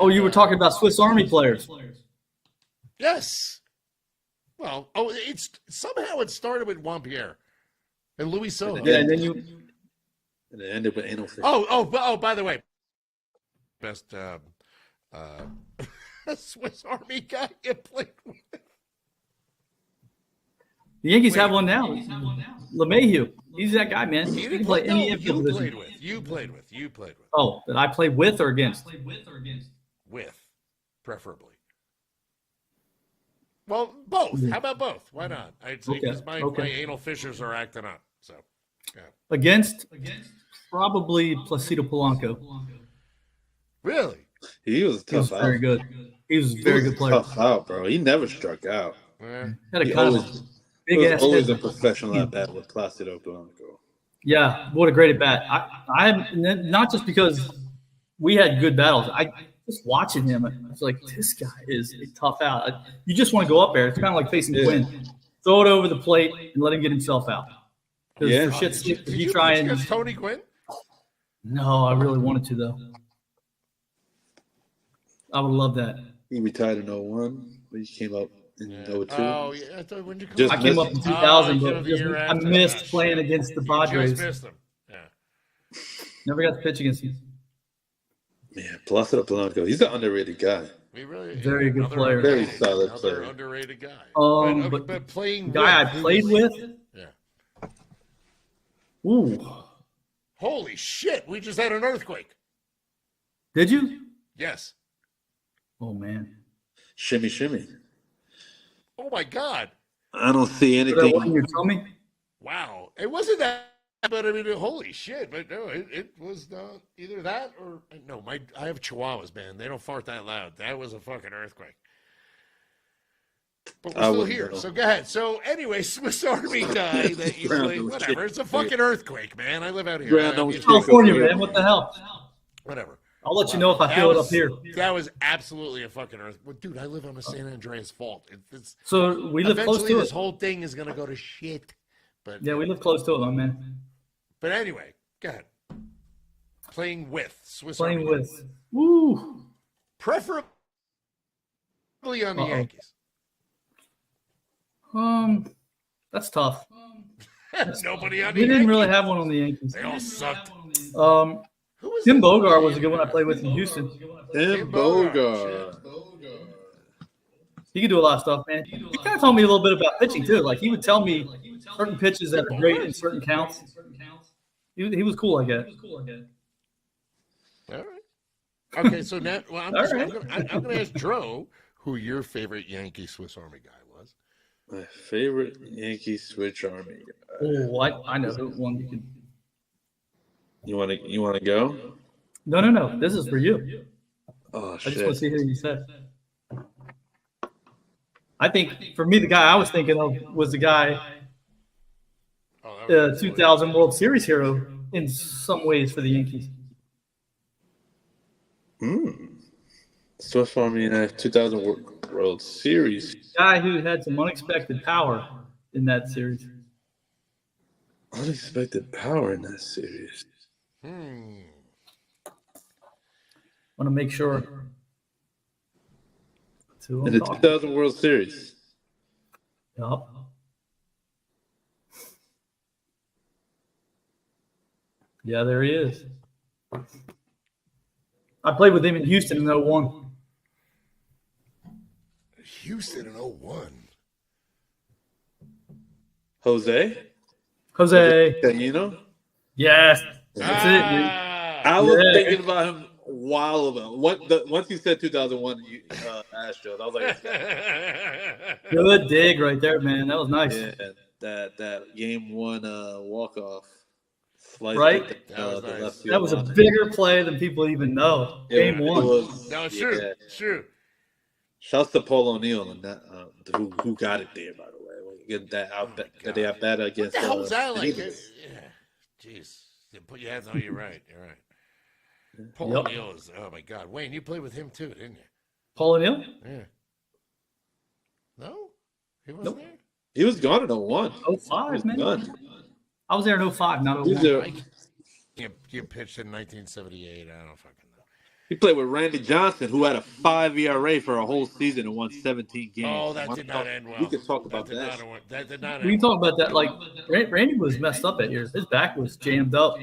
Oh, you were talking about Swiss Army players. Yes. Well, it's somehow it started with Juan Pierre and Luis Soto. Yeah, and then and it ended with anal fissures. Oh, by the way, best Swiss Army guy you played with. The Yankees have one now. LeMahieu. He's that guy, man. He didn't play any You played with. Oh, that I played with or against? With, preferably. Well, both. How about both? Why not? I'd say because my anal fissures are acting up. So, yeah. Against probably Placido Polanco. Really? He was tough out. Very good. He was a very good player. Tough out, bro. He never struck out. Had a kind of big ass. Always a professional at bat with Placido Polanco. Yeah, what a great at bat. I'm not just because we had good battles. I just watching him. I was like, this guy is a tough out. You just want to go up there. It's kind of like facing Quinn. Throw it over the plate and let him get himself out. Yeah. For shit's sake, Did you try and Tony Gwynn? No, I really wanted to though. I would love that. He retired in 01, but he came up in 02. Oh, yeah. I came up in 2000, but I missed playing against the Padres. Just missed him. Yeah. Never got to pitch against him. Man, Placido Polanco, he's an underrated guy. Very good player. Very solid player. Underrated guy. But playing the guy I played with. Yeah. Ooh. Holy shit! We just had an earthquake. Did you? Yes. Oh man. Shimmy, shimmy. Oh my god. I don't see anything. That one in your tummy? Wow. It wasn't that. But I mean, holy shit! But no, it was either that or no. I have Chihuahuas, man. They don't fart that loud. That was a fucking earthquake. But we're still here, so go ahead. So anyway, Swiss Army guy that you play, whatever. It's a fucking earthquake, man. I live out here. California, man. What the hell? Whatever. I'll let you know if I feel it up here. That was absolutely a fucking earthquake. Well, dude, I live on the San Andreas Fault. So we live close to it. Eventually, this whole thing is gonna go to shit. But yeah, we live close to it, my man. But anyway, go ahead. Playing with Swiss Playing Army. with. Woo. Preferably on the Yankees. That's tough. Nobody on the Yankees. We didn't really have one on the Yankees. They all sucked. Tim Bogart was a good one I played with in Houston. Tim Bogart. He could do a lot of stuff, man. He kind of taught me a little bit about pitching too. Like he would tell me certain pitches that are great in certain counts. He was cool, I guess. All right. Okay, so now I'm going to ask Dro who your favorite Yankee Swiss Army guy was. My favorite Yankee Swiss Army guy. Oh, I know who one you could. You want to go? No. This is for you. Oh shit! I just want to see who you said. I think for me, the guy I was thinking of was the guy. 2000 World Series hero in some ways for the Yankees. Swiss Army in a 2000 World Series. Guy who had some unexpected power in that series. Unexpected power in that series. Want to make sure. In the 2000 World Series. Yup. Yeah, there he is. I played with him in Houston in 01. Houston in 01. Jose. You know? Yes. That's it, dude. I was thinking about him a while ago. Once you said 2001 Astros, I was like, good dig right there, man. That was nice. Yeah. that game one walk off. Right? That was nice. left That was a line. bigger play than people even know. Game It one. was, No, it's true. yeah. It's true. Shouts to Paul O'Neal and that who got it there, by the way. Get that out. That they have that What against. the hell was that like? Eagles. Jeez. Put your hands on. You're right. You're right. Paul Yep. O'Neal is. Oh my God, Wayne, you played with him too, didn't you? Paul O'Neal? Yeah. No, he wasn't Nope. there. He was gone in 01. 05, man. Gone. I was there in 05, not He was 01. there. You pitched in 1978. I don't fucking know. He played with Randy Johnson, who had a 5 ERA for a whole season and won 17 games. Oh, that did not end well. We could talk about That that. did not end We can talk about that. Like, Randy was messed up that year. His back was jammed up.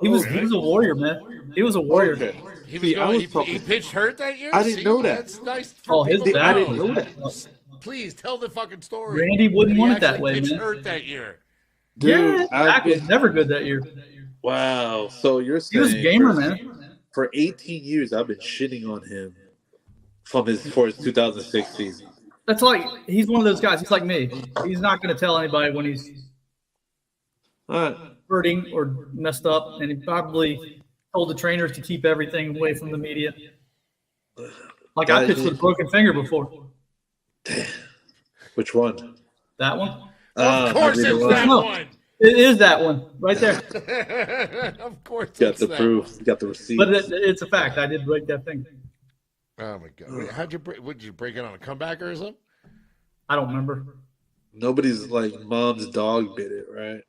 He was a warrior, man. He was a warrior. Okay. He, See, I was talking- he pitched hurt that year? I didn't know that. That's nice. Oh, his people to back- I didn't know that. Please tell the fucking story. Randy wouldn't He want it that actually way, pitched man. hurt that year. Dude, Yeah, his back was never good that year. wow. So you're He saying was a gamer, man. For 18 years, I've been shitting on him for his 2006 season. That's like he's one of those guys. He's like me. He's not going to tell anybody when he's All right. hurting or messed up, and he probably told the trainers to keep everything away from the media. Like I pitched with a broken finger before. Which one? That one. Of course I it's mean, that No. one. It is that one right there. Of course Got it's the that proof. one. You got the receipt. But it's a fact. I did break that finger. Oh my God! Wait, how'd you break? What, did you break it on a comeback or something? I don't remember. Nobody's like mom's dog bit it, right?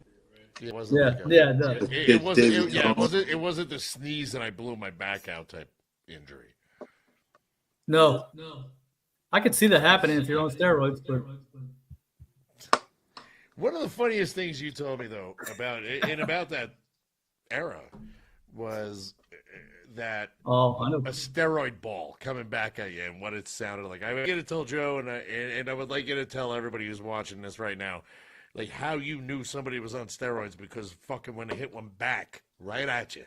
It wasn't Yeah, like a- yeah, it does. It wasn't. David Yeah, Jones. it wasn't the sneeze and I blew my back out type injury. No. I could see that happening if you're on steroids, but One of the funniest things you told me though about that era was that I know. a steroid ball coming back at you and what it sounded like. I would get to tell Joe and I would like you to tell everybody who's watching this right now, like how you knew somebody was on steroids because fucking when they hit one back right at you.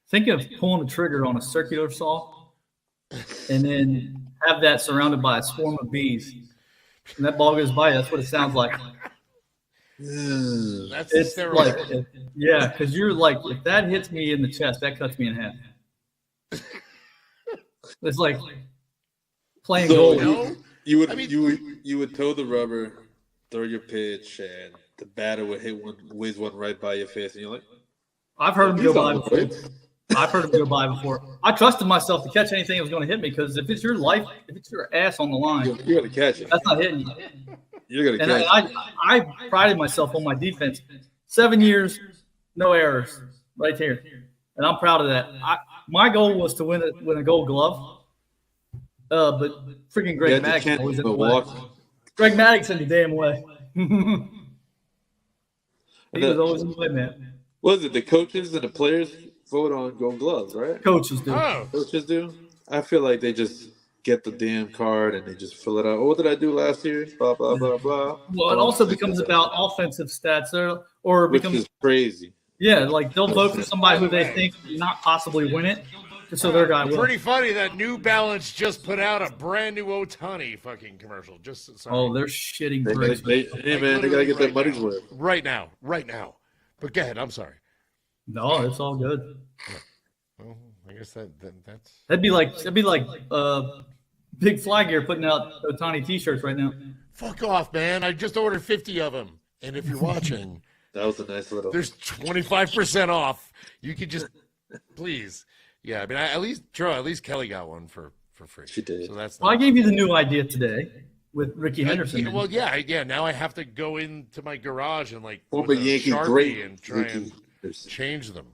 Think of pulling the trigger on a circular saw and then have that surrounded by a swarm of bees. And that ball goes by, that's what it sounds like. That's the It's steroid. like, yeah, because you're like, if that hits me in the chest, that cuts me in half. It's like playing So goalie. No? you would I mean- you would toe the rubber, throw your pitch, and the batter would whiz one right by your face, and you're like, I've heard him go by "He's before. all right." I've heard him go by before. I trusted myself to catch anything that was going to hit me because if it's your life, if it's your ass on the line, You're gonna catch it. that's not hitting you. You're gonna And catch it. I prided myself on my defense. 7 years, no errors, right here, and I'm proud of that. My goal was to win a Gold Glove, but freaking You Greg had the Maddox chance always to in the way. walk. Greg Maddox in the damn way. He And was always in the way, man. What is it? The coaches and the players vote on Gold Gloves, right? Coaches do. Oh, Coaches do. I feel like they just get the damn card and they just fill it out. Oh, what did I do last year? Blah blah blah blah. Well, it also becomes about offensive stats, or which becomes is crazy. yeah, like they'll vote for somebody who they think not possibly win it, just so their guy will. pretty funny that New Balance just put out a brand new Otani fucking commercial. Just sorry. Oh, they're shitting Hey bricks. man, they gotta get their money's worth. right now. But go ahead. I'm sorry. No, it's all good. Well, I guess that's. That'd be like Big Fly Gear putting out Otani T-shirts right now. Fuck off, man. I just ordered 50 of them. And if you're watching, That was a nice little. there's 25% off. You could just, please. Yeah, I mean, at least Kelly got one for free. She did. So that's Well, I nice. gave you the new idea today with Ricky Henderson. Yeah, well, yeah. Now I have to go into my garage and like Former with a Yankee Sharpie great and try Ricky and Henderson. change them.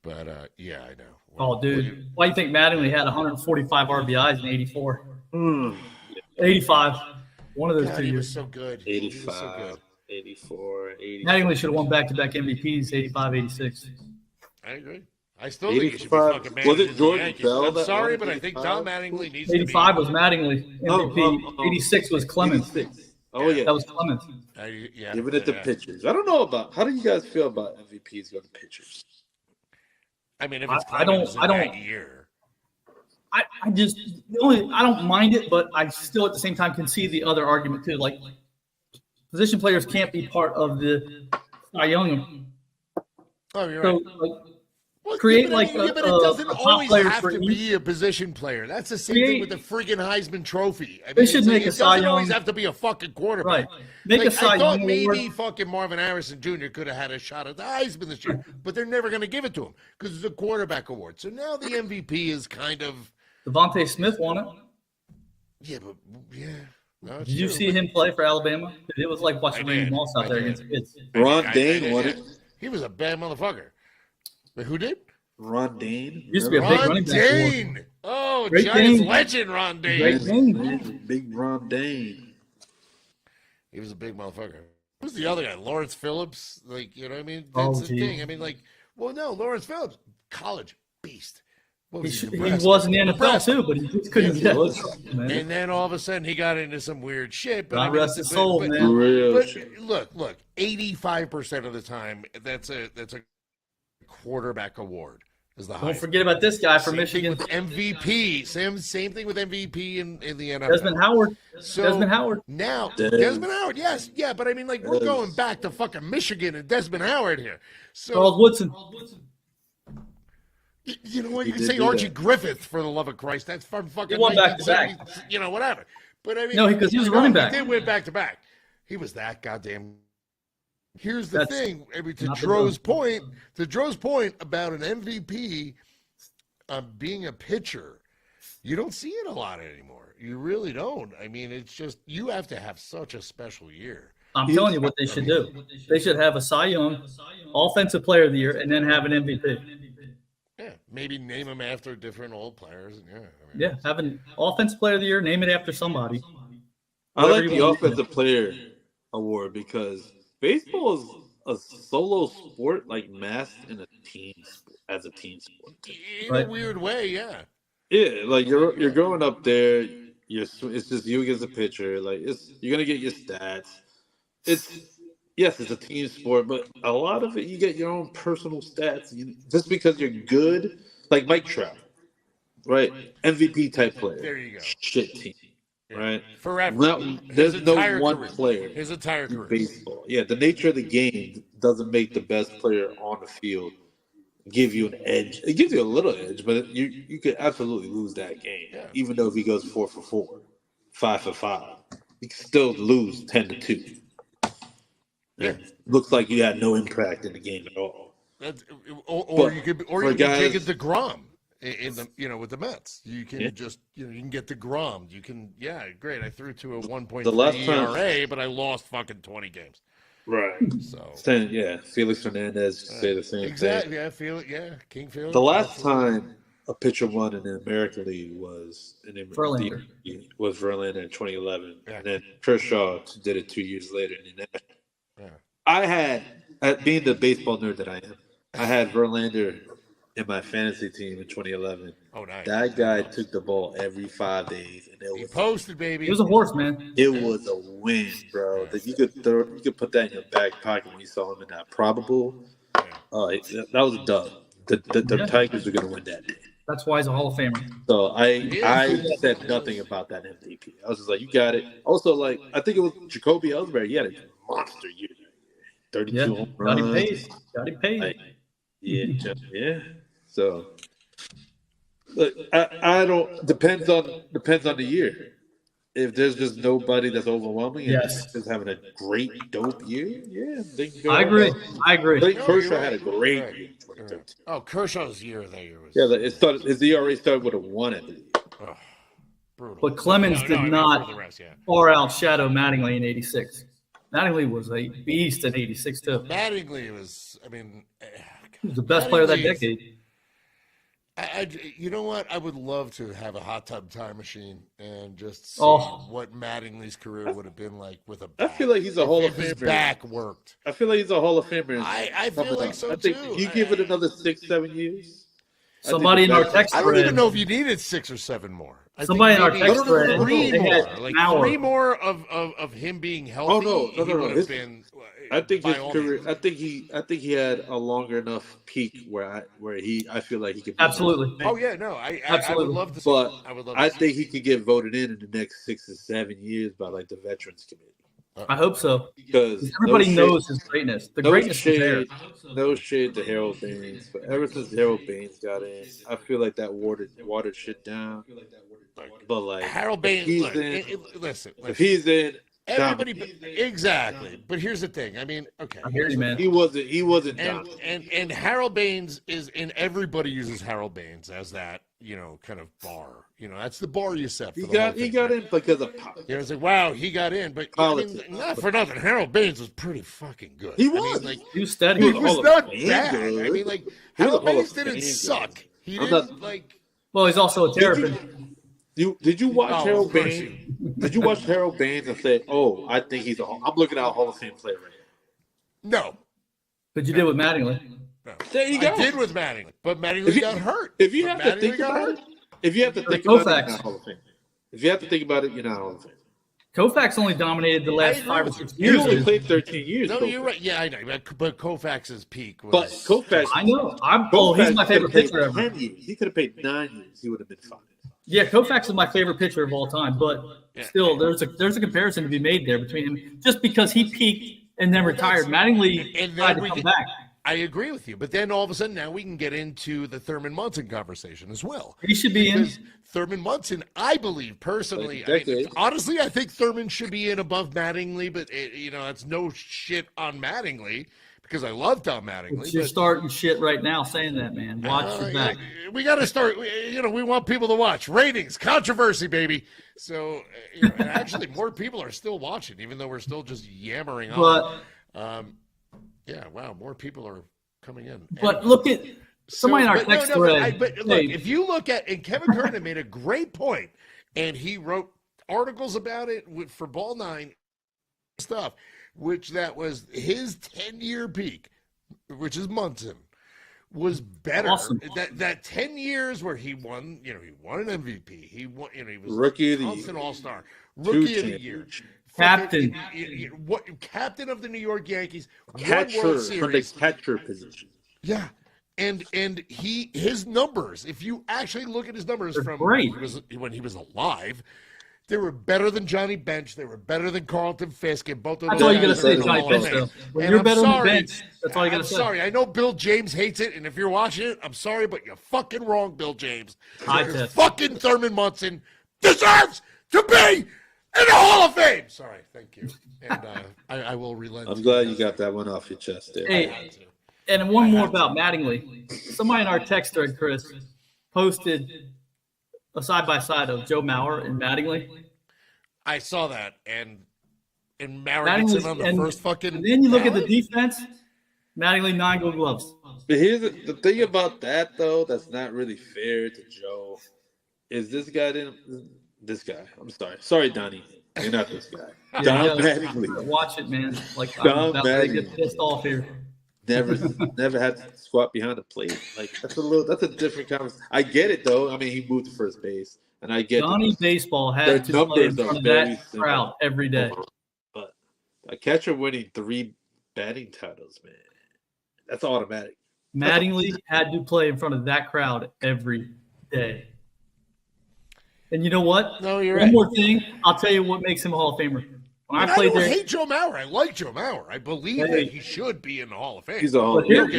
But yeah, I know. Oh, dude. Why do you think Mattingly had 145 RBIs in 84? 85. One of those God, 2 he was years. so good. He was so 85, good. 84, 80. Mattingly should have won back-to-back MVPs, 85, 86. I agree. I still think he should be 85. fucking Was managing it the Jordan Yankees. Bell I'm that sorry, won but I think 85? Tom Mattingly needs to be. 85 was Mattingly, MVP. 86 was Clemens. 86. Oh yeah. That was Clemens. Yeah, Giving it to yeah. pitchers. I don't know about how do you guys feel about MVPs going to pitchers? I mean, if it's I don't- Clemens in I don't- that year. I just I don't mind it, but I still at the same time can see the other argument too. Like position players can't be part of the Cy Young. Oh, you're So, right. like, Well, create but like but it doesn't a top always player have for to each. be a position player. That's the same thing with the friggin' Heisman Trophy. I mean, They should make a it Cy doesn't always Young- have to be a fucking quarterback. Right. Make a Like, Cy I thought Young maybe award. fucking Marvin Harrison Jr. could have had a shot at the Heisman this year, but they're never going to give it to him because it's a quarterback award. So now the MVP is kind of Devontae Smith won it. yeah, but yeah. No, it's Did you true, see but- him play for Alabama? It was like watching I Randy did. Moss out I there did. against kids. Ron I Dane did, won yeah. it. He was a bad motherfucker. But who did? Ron Dane. Used to be a big Ron running back. Dane. Oh, Great Giants Dane. legend Ron Dane. Great Dane. Big Ron Dane. He was a big motherfucker. Who's the other guy? Lawrence Phillips? Like, you know what I mean? Oh, That's the geez. thing. I mean, like, well, no, Lawrence Phillips, college beast. What He Nebraska? was in the NFL Nebraska. too, but he just couldn't Yes, get he was. it. Man. And then all of a sudden he got into some weird shit. But God I mean, rest his soul, but, man. Real But shit. look, 85% of the time, that's a quarterback award. Is the Don't highest. forget about this guy from Same Michigan, thing with MVP. Same thing with MVP in the NFL. Desmond Howard. So Desmond Howard. now, Des. Desmond Howard, yes, yeah, but I mean, like, we're Des. going back to fucking Michigan and Desmond Howard here. So Charles Woodson. you know what? You He can did say do Archie that. Griffith for the love of Christ. That's from fucking He won back-to-back. 1970, you know, whatever. But I mean, No, because he was a running back. He did win back to back. He was that goddamn. Here's the That's thing. I mean, to not the Dro's point about an MVP being a pitcher, you don't see it a lot anymore. You really don't. I mean, it's just you have to have such a special year. I'm telling you what they should do. They should have a Cy Young, Offensive Player of the Year, and then have an MVP. Yeah, maybe name them after different old players. And yeah, I mean, Yeah, have an Offensive Player of the Year, name it after somebody. I Whatever like you the want to do. offensive player award because baseball is a solo sport, like masked in a team sport, as a team sport. in Right. a weird way, yeah. Yeah, like you're going up there. It's just you against the pitcher. Like you're gonna get your stats. It's a team sport, but a lot of it you get your own personal stats. Just because you're good, like Mike Trout, right? MVP type player. There you go. Shit team, right? Forever. Well, His there's no entire one career. player His entire in career. baseball. Yeah, the nature of the game doesn't make the best player on the field give you an edge. It gives you a little edge, but you could absolutely lose that game, Yeah. even though if he goes 4 for 4, 5 for 5, you can still lose 10-2. Yeah. Looks like you had no impact in the game at all. That's, or But you could, for take guys- it to Grom in the with the Mets. You can Yeah. just you can get to Grom. You can great. I threw to a 1.3 The last time- ERA, but I lost fucking 20 games. Right. So Felix Hernandez say the same exactly, thing. yeah, I feel it. Yeah, King Felix. The last time a pitcher won in the American League was Verlander. Verlander in 2011, Yeah. and then Kershaw did it 2 years later in the National. Yeah. I had, being the baseball nerd that I am, I had Verlander in my fantasy team in 2011. Oh, nice. That guy took the ball every 5 days, and He posted, baby. He was a horse, man. it was a win, bro. That you could put that in your back pocket when you saw him in that probable. That was a dub. The Yeah. Tigers were going to win that day. That's why he's a Hall of Famer. So I is. said nothing about that MVP. I was just like, you got it. Also, like, I think it was Jacoby Ellsbury. He had a monster year. 32 Yeah, home got him runs. paid. Got him paid. Like, yeah. So, look, I don't. Depends on the year. If there's just nobody that's overwhelming and Yes. just having a great dope year, yeah, they can go. I agree. I agree. Blake No, Kershaw you're had a right. great You're right. year in 2013. Oh, Kershaw's year that year was Yeah, it started. His ERA started with a 1, I believe. brutal. But Clemens No, did I mean, not for the rest, yeah. far outshadow Mattingly in '86. Mattingly was a beast in '86 too. Mattingly was. I mean, He was the best player of that Mattingly's- decade. you know what? I would love to have a hot tub time machine and just see Oh. what Mattingly's career would have been like with a I back. feel like he's a Hall of if his Famer. back worked. I feel like he's a Hall of Famer. I feel like so I think too. you give it another 6-7 years. Somebody in our text I don't thread. even know if you needed 6 or 7 more. I Somebody in think our maybe text thread, three they more, had like an hour. 3 more of him being healthy. Oh, no. he would have His- been. I think by his all career. means. I think he had a longer enough peak where I feel like he could. Absolutely. Oh yeah, no, I would Absolutely. love to. But I would love. I to see think he could get voted in the next 6 or 7 years by like the Veterans Committee. I hope so. Because Everybody knows his greatness. The greatness is there. No shade to Harold Baines, but ever since Harold Baines got in, I feel like that watered shit down. But like Harold Baines, listen. If he's in, everybody exactly. But here's the thing. I mean, okay, I hear you, man. He wasn't. And Harold Baines is, and everybody uses Harold Baines as that, kind of bar. That's the bar you set. For he got in because of politics. It's like, wow, he got in, but not for nothing. Harold Baines was pretty fucking good. He was. He was steady. He was not bad. I mean, like, Harold Baines didn't suck. He didn't Well, he's also a terrapin. Did you watch Harold Baines? Did you watch Harold Baines and say, "Oh, I think I'm looking at a Hall of Fame player right now"? No. But you did with Mattingly. No. There you go. I did with Mattingly, but Mattingly got hurt. If you have to think about it, you're not Hall of Fame. If you have to think about it, you're not Hall of Fame. Koufax only dominated the last 5 or 6 years. He only played 13 years. No, you're right. Yeah, I know. But Koufax's peak was. But Koufax, I know. He's my favorite pitcher ever. 10 years. He could have played 9 years. He would have been fine. Yeah, Koufax is my favorite pitcher of all time, but still, there's a comparison to be made there between him. Just because he peaked and then retired, Mattingly tried to come back. I agree with you, but then all of a sudden now we can get into the Thurman Munson conversation as well. He should be in. Thurman Munson, I believe personally. Honestly, I think Thurman should be in above Mattingly, but that's no shit on Mattingly because I love Tom Mattingly. You're starting shit right now saying that, man. Watch your back. We got to start. We want people to watch ratings, controversy, baby. So, and actually, more people are still watching, even though we're still just yammering on. Yeah, wow, more people are coming in. But look at somebody in our text thread. But look, if you look at, and Kevin Kernan made a great point, and he wrote articles about it for Ball 9 stuff, which that was his 10-year peak, which is Munson, was better. Awesome. That 10 years where he won, he won an MVP. He won, he was Rookie of the constant All-Star, Rookie of the Year. Captain. Captain of the New York Yankees. Catcher from the catcher position. Yeah. And his numbers, if you actually look at his numbers from when he was alive, they were better than Johnny Bench. They were better than Carlton Fisk. And both of those. That's all you got to say, Johnny Bench, though. When you're better on the bench, that's all you got to say. I'm sorry. I know Bill James hates it, and if you're watching it, I'm sorry, but you're fucking wrong, Bill James. Fucking Thurman Munson deserves to be in the Hall of Fame. Sorry, thank you. And I will relent. I'm glad you got that one off your chest there. Hey, and one more about Mattingly. Somebody in our text thread, Chris, posted a side-by-side of Joe Mauer and Mattingly. I saw that, and Mauer gets in on the first fucking. And then you look at the defense, Mattingly 9 Gold Gloves. But here's the thing about that, though, that's not really fair to Joe, is this guy didn't. This guy. I'm sorry, Donnie. You're not this guy. Don Mattingly. Watch it, man. Like Don I'm about to get pissed off here. Never had to squat behind the plate. Like that's a different conversation. I get it though. I mean, he moved to first base, and I get Donnie baseball had to play in front of that crowd every day. But a catcher winning 3 batting titles, man, that's automatic. Mattingly had to play in front of that crowd every day. And you know what? No, you're One right. more thing. I'll tell you what makes him a Hall of Famer. When I played don't there, hate Joe Mauer. I like Joe Mauer. I believe that he should be in the Hall of Fame. He's a Hall of Famer.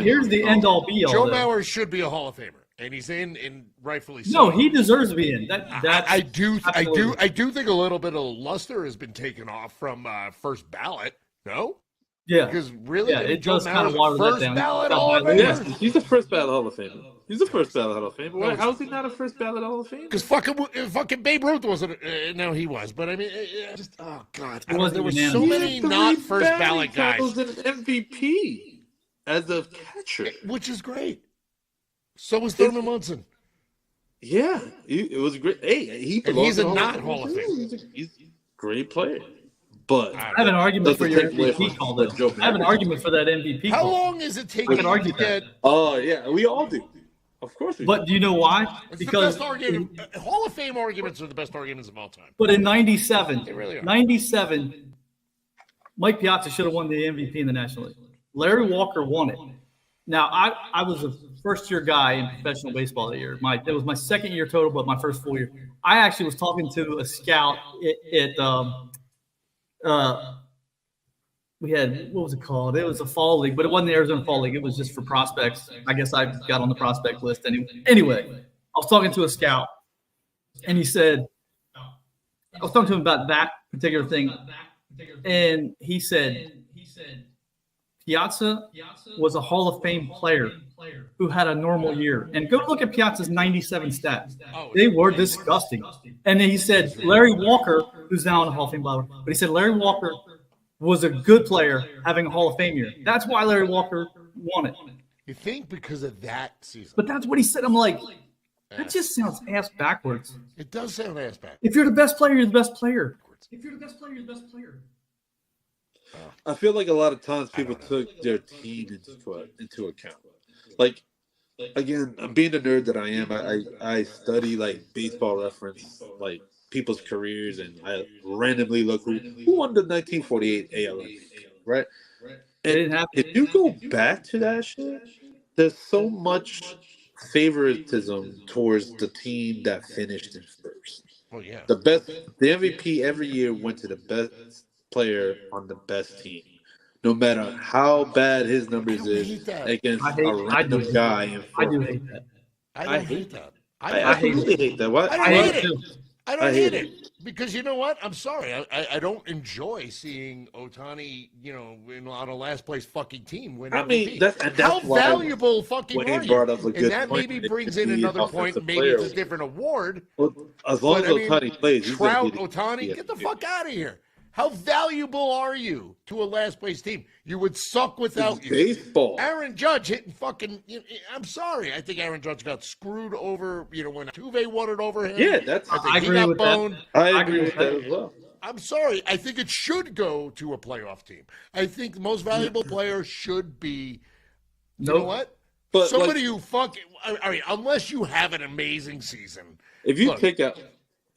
Here's the end all be all. Joe Mauer should be a Hall of Famer, and he's in rightfully so. No, he deserves to be in. I do think a little bit of luster has been taken off from first ballot. No. Yeah. Because really, it Joe does kind of Mauer's water that first down. ballot Hall of Famer. Yes, he's the first ballot Hall of Famer. He's the first ballot Hall of Famer. How is he not a first ballot Hall of Famer? Because fucking Babe Ruth wasn't. No, he was. But I mean, just oh god, there were so many not first ballot guys. He was an MVP as a catcher, which is great. So was Thurman Munson. Yeah, it was great. Hey, he's a not Hall of Fame. He's a great player. But I have an argument for your MVP call, though. I have an argument for that MVP How call. long is it taking to get? Oh, yeah, we all do. Of course we do. But do you know why? Because Hall of Fame arguments are the best arguments of all time. But in 97, They really are. 97, Mike Piazza should have won the MVP in the National League. Larry Walker won it. Now, I was a first-year guy in professional baseball that year. It was my second year total, but my first full year. I actually was talking to a scout at we had, what was it called? It was a fall league, but it wasn't the Arizona Fall League. It was just for prospects. I guess I got on the prospect list anyway. I was talking to a scout, and he said, I was talking to him about that particular thing, and he said Piazza was a Hall of Fame player who had a normal year. And go look at Piazza's 97 stats. They were disgusting. And then he said Larry Walker, who's now in the Hall of Fame, but he said Larry Walker was a good player having a Hall of Fame year. That's why Larry Walker won it. You think because of that season? But that's what he said. I'm like, that just sounds ass backwards. It does sound ass backwards. If you're the best player, you're the best player. If you're the best player, you're the best player. I feel like a lot of times people took their team into account. Like, again, being the nerd that I am, I study like baseball reference, like people's careers, and I randomly look who won the 1948 AL MVP, right? And if you go back to that shit, there's so much favoritism towards the team that finished in first. Oh yeah. The MVP every year went to the best player on the best team, no matter how bad his numbers is against a random guy. I do hate that. I hate that. I hate that. What? I hate it. I don't hate it because you know what? I'm sorry. I don't enjoy seeing Ohtani, on a last place fucking team win MVP. I mean, that's how why valuable fucking Wayne are you? brought up a good and that point. maybe brings in another point. Maybe player. it's a different award. Well, as long as Ohtani plays, he's Trout, gonna be Ohtani, get the fuck out of here. How valuable are you to a last place team? You would suck without you. Baseball. Aaron Judge hitting fucking. I'm sorry. I think Aaron Judge got screwed over. When Altuve won it over him. Yeah, I agree with that. I agree with that as well. I'm sorry. I think it should go to a playoff team. I think the most valuable player should be. You know what? But somebody who fucking. I mean, unless you have an amazing season. If you take out,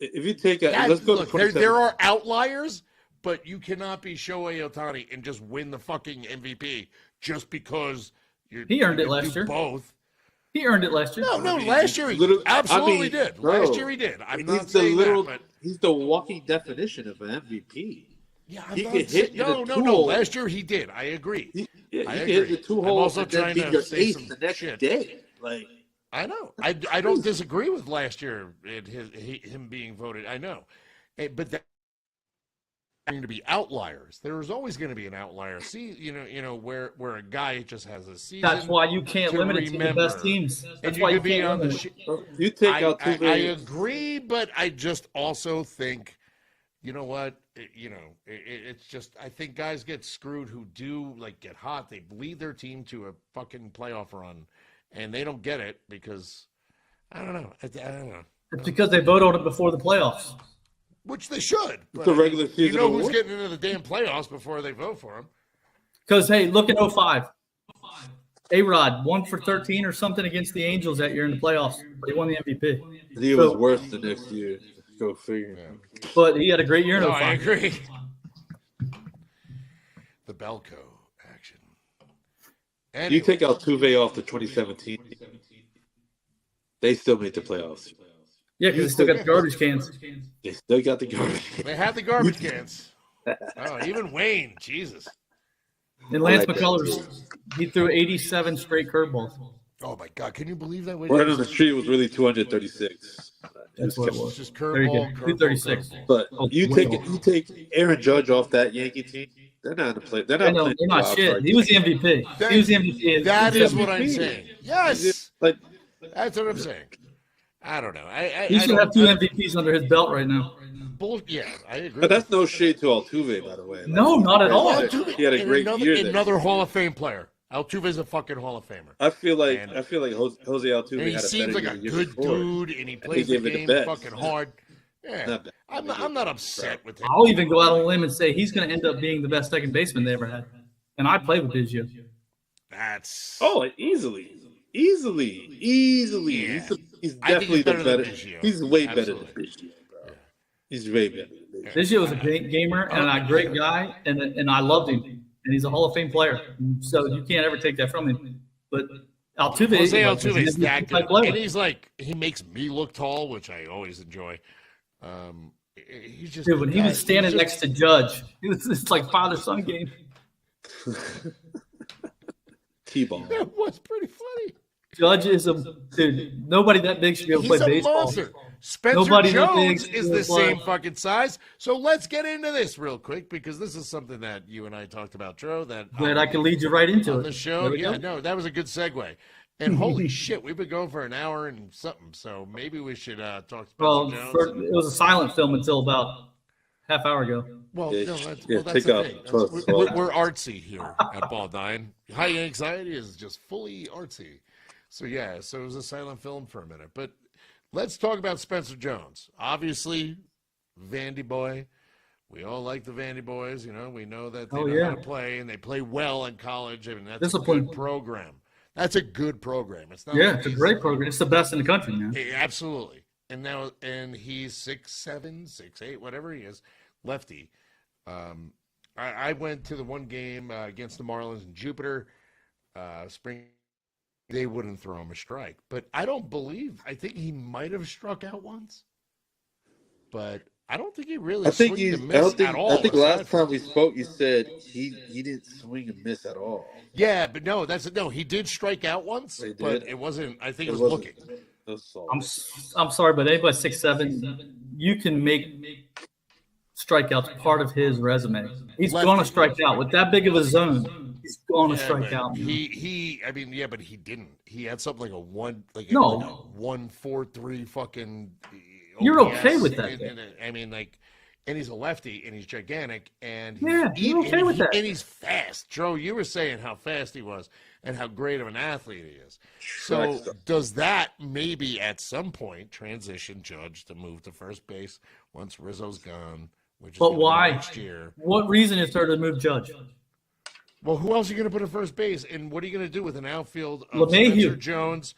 let's go to there are outliers. But you cannot be Shohei Ohtani and just win the fucking MVP just because he earned it last year. Both. He earned it last year. No, last year he absolutely did. Last year he did. I'm not saying that, but he's the walking definition of an MVP. Yeah, he could hit no. Last year he did. I agree. He could hit the 2 holes and then be your ace the next day. Like I know. I don't disagree with last year and him being voted. I know, but that. Going to be outliers. There's always going to be an outlier. See, where a guy just has a season. That's why you can't limit it to the best teams. That's why you be can't on the. You take out. I agree, but I just also think, you know what? It's just I think guys get screwed who do get hot. They lead their team to a fucking playoff run, and they don't get it because I don't know. I don't know. It's because they vote on it before the playoffs. Which they should. It's a regular season. Who's getting into the damn playoffs before they vote for him. Because, hey, look at 05. A-Rod, 1 for 13 or something against the Angels that year in the playoffs. But he won the MVP. He was worse the next year. Go figure. Yeah. But he had a great year in 05. I agree. The Belko action. Anyway. You take Altuve off the 2017. They still made the playoffs. Yeah, because they still got the garbage cans. They still got the garbage cans. They have the garbage cans. Oh, even Wayne. Jesus. And Lance McCullers, he threw 87 straight curveballs. Oh, my God. Can you believe that? Right on the street was really 236. That's what it was. Just curveball, 236. But you take Aaron Judge off that Yankee team, they're not in the play. They're not shit. He was the MVP. He was the MVP. That is what I'm saying. Yes. That's what I'm saying. I don't know. He should have 2 MVPs under his belt right now. Yeah, I agree. But that's no shade to Altuve, by the way. No, not at all. He had a great year there. Another Hall of Fame player. Altuve's a fucking Hall of Famer. I feel like Jose Altuve and he had a seems like a good dude, and he plays the game fucking hard. Yeah, I'm not upset with him. I'll even go out on a limb and say he's going to end up being the best second baseman they ever had. And I played with Biggio. That's easily. Yeah. He's definitely the better. He's way better than Biggio, bro. Yeah. He's way better. Biggio was a great gamer and a great guy, and I loved him. And he's a Hall of Fame player, so you can't ever take that from him. But Altuve is that good, and he makes me look tall, which I always enjoy. He's just Dude, when he was standing next to Judge, it's like father-son game. T-ball. That was pretty funny. Judge is dude. Nobody that big should be able to play baseball. Monster. Spencer Nobody Jones is the same fucking size. So let's get into this real quick because this is something that you and I talked about, Joe. That I can lead you right into on the show. Yeah, no, that was a good segue. And holy shit, we've been going for an hour and something. So maybe we should talk Spencer Jones. It was a silent film until about half hour ago. Well, no, that's the thing. We're artsy here at Ball 9. High Yanxiety is just fully artsy. So, yeah, so it was a silent film for a minute. But let's talk about Spencer Jones. Obviously, Vandy boy. We all like the Vandy boys. You know, we know that they know how to play, and they play well in college. I mean, that's a good program. That's a good program. It's not it's a great program. It's the best in the country, man. Absolutely. And he's 6'7", 6'8", whatever he is, lefty. I went to the one game against the Marlins in Jupiter, spring. They wouldn't throw him a strike, but I think he might have struck out once, but I don't think he really swung and missed at all. I think last time we spoke, you said he didn't swing and miss at all. Yeah, but he did strike out once, but it wasn't. I think it was looking. I'm sorry, but anybody 6'7", you can make strikeouts part of his resume. He's going to strike out with that big of a zone. He's going to strike out. But he didn't. He had something like a 1.43 fucking. You're OPS, okay with that? And he's a lefty, and he's gigantic, and you're okay with that. And he's fast. Joe, you were saying how fast he was and how great of an athlete he is. So does that maybe at some point transition Judge to move to first base once Rizzo's gone? But why? Next year. What reason is there to move Judge? Well, who else are you going to put at first base? And what are you going to do with an outfield of Spencer Jones,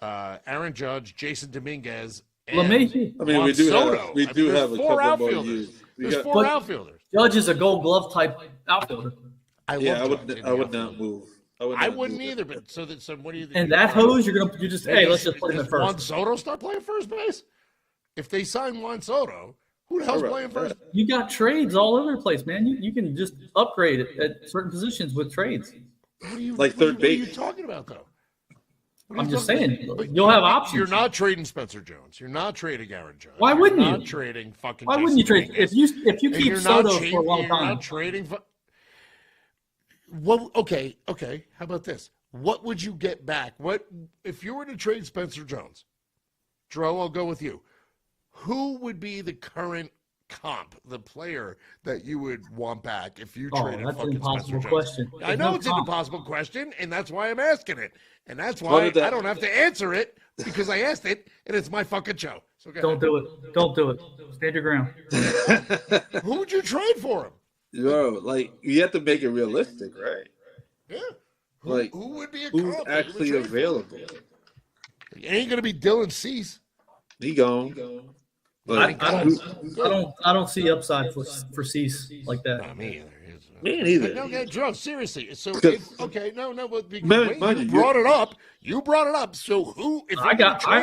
Aaron Judge, Jason Dominguez, and LeMahieu? I mean, we do have a couple more years. There's four outfielders. Judge is a Gold Glove type outfielder. I would not move. I wouldn't either. But so what do you think? And that hose, let's just put him at first. Juan Soto start playing first base? If they sign Juan Soto, who the hell's playing first? You got trades all over the place, man. You can just upgrade it at certain positions with trades. Third base. What are you talking about, though? I'm just saying, you'll have options. You're not trading Spencer Jones. You're not trading Aaron Judge. Why wouldn't you? Not trading fucking. Why wouldn't you trade if you keep Soto for a long time? You're not trading. Well, okay. How about this? What would you get back? What if you were to trade Spencer Jones? Dro, I'll go with you. Who would be the current comp, the player that you would want back if you traded that's fucking an impossible Spencer Jones? question. I know it's an impossible question, and that's why I'm asking it. And that's why I don't have to answer it because I asked it, and it's my fucking show. So don't do it. Don't do it. Stand your ground. Who would you trade for him? You have to make it realistic, right? Yeah. Who would be a who's comp actually available? It ain't gonna be Dylan Cease. He gone. I don't see upside for Cease like that. Not me either. Me neither. No, Joe, seriously. So but you brought it up. So who? If I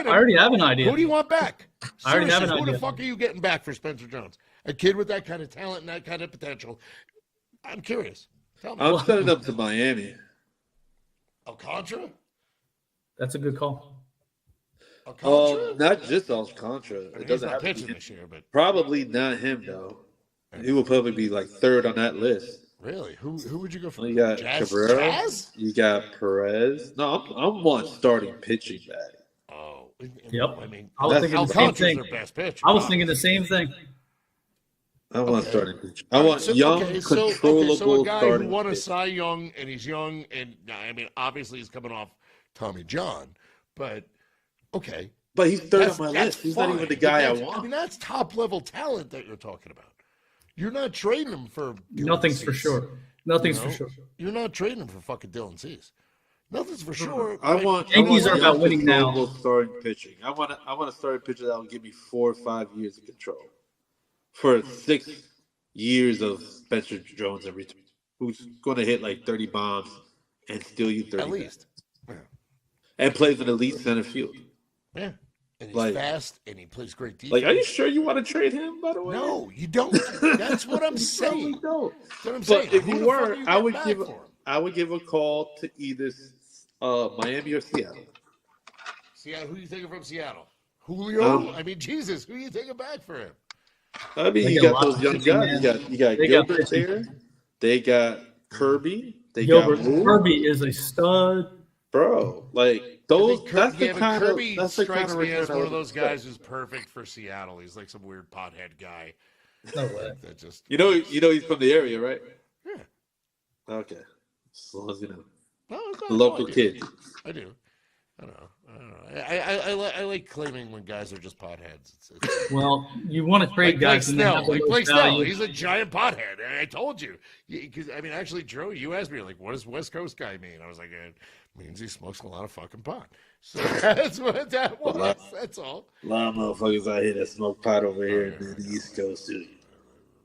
already have an idea. Who do you want back? I already have an idea. Who the fuck are you getting back for Spencer Jones? A kid with that kind of talent and that kind of potential. I'm curious. Tell me. I'm sending up to Miami. Alcantara? That's a good call. Not just Alcantara. It doesn't have pitching this year, but probably not him though. He will probably be third on that list. Really? Who would you go for? You got Cabrera. You got Perez. No, I'm one starting pitching back. Oh, yep. I mean, I was thinking the same thing. Their best pitcher. I was thinking the same thing. I want starting pitching. I want young, controllable so a guy starting who won a pitch. Cy Young, and he's young, and I mean, obviously he's coming off Tommy John, but okay. But he's third on my list. He's not even the guy I want. I mean, that's top level talent that you're talking about. You're not trading him for nothing's for sure. Nothing's for sure. You're not trading him for fucking Dylan Cease. Nothing's for sure. Yankees are about winning now. Starting pitching. I want a starting pitcher that will give me 4 or 5 years of control for 6 years of Spencer Jones every time, who's going to hit 30 bombs and steal you 30 at least. Yeah. And plays in elite center field. Yeah. And he's Like, fast, and he plays great defense. like, are you sure you want to trade him? By the way, No, you don't. That's what I'm saying. Don't. That's what I'm But saying. if Who you the fuck were, are you I getting would back give for him? I would give a call to either Miami or Seattle. Seattle. Who are you taking from Seattle? Julio? I mean, Jesus, who are you taking back for him? I mean, They you got got a lot those of young pitching, guys. man. You got They got Gilbert pitching. there. They got Kirby. They Gilbert got Moore. Kirby is a stud. Bro, like those. That's the but kind Kirby of that's the strikes kind of me as return I one of would those expect. guys who's perfect for Seattle. He's like some weird pothead guy. No way. That just You know he's from the area, right? yeah. Okay, as long as you know, No, it's not, a local I do. kid. I do. I don't know. I like claiming when guys are just potheads. It's Well, you want to like trade Blake guys and they have Snell. the Like most Blake Snell. value. He's a giant pothead. I told you. Because I mean, actually, Drew, you asked me like, what does West Coast guy mean? I was like, it means he smokes a lot of fucking pot. So that's what that was. That's all. A lot of motherfuckers out here that smoke pot over here in the East Coast too.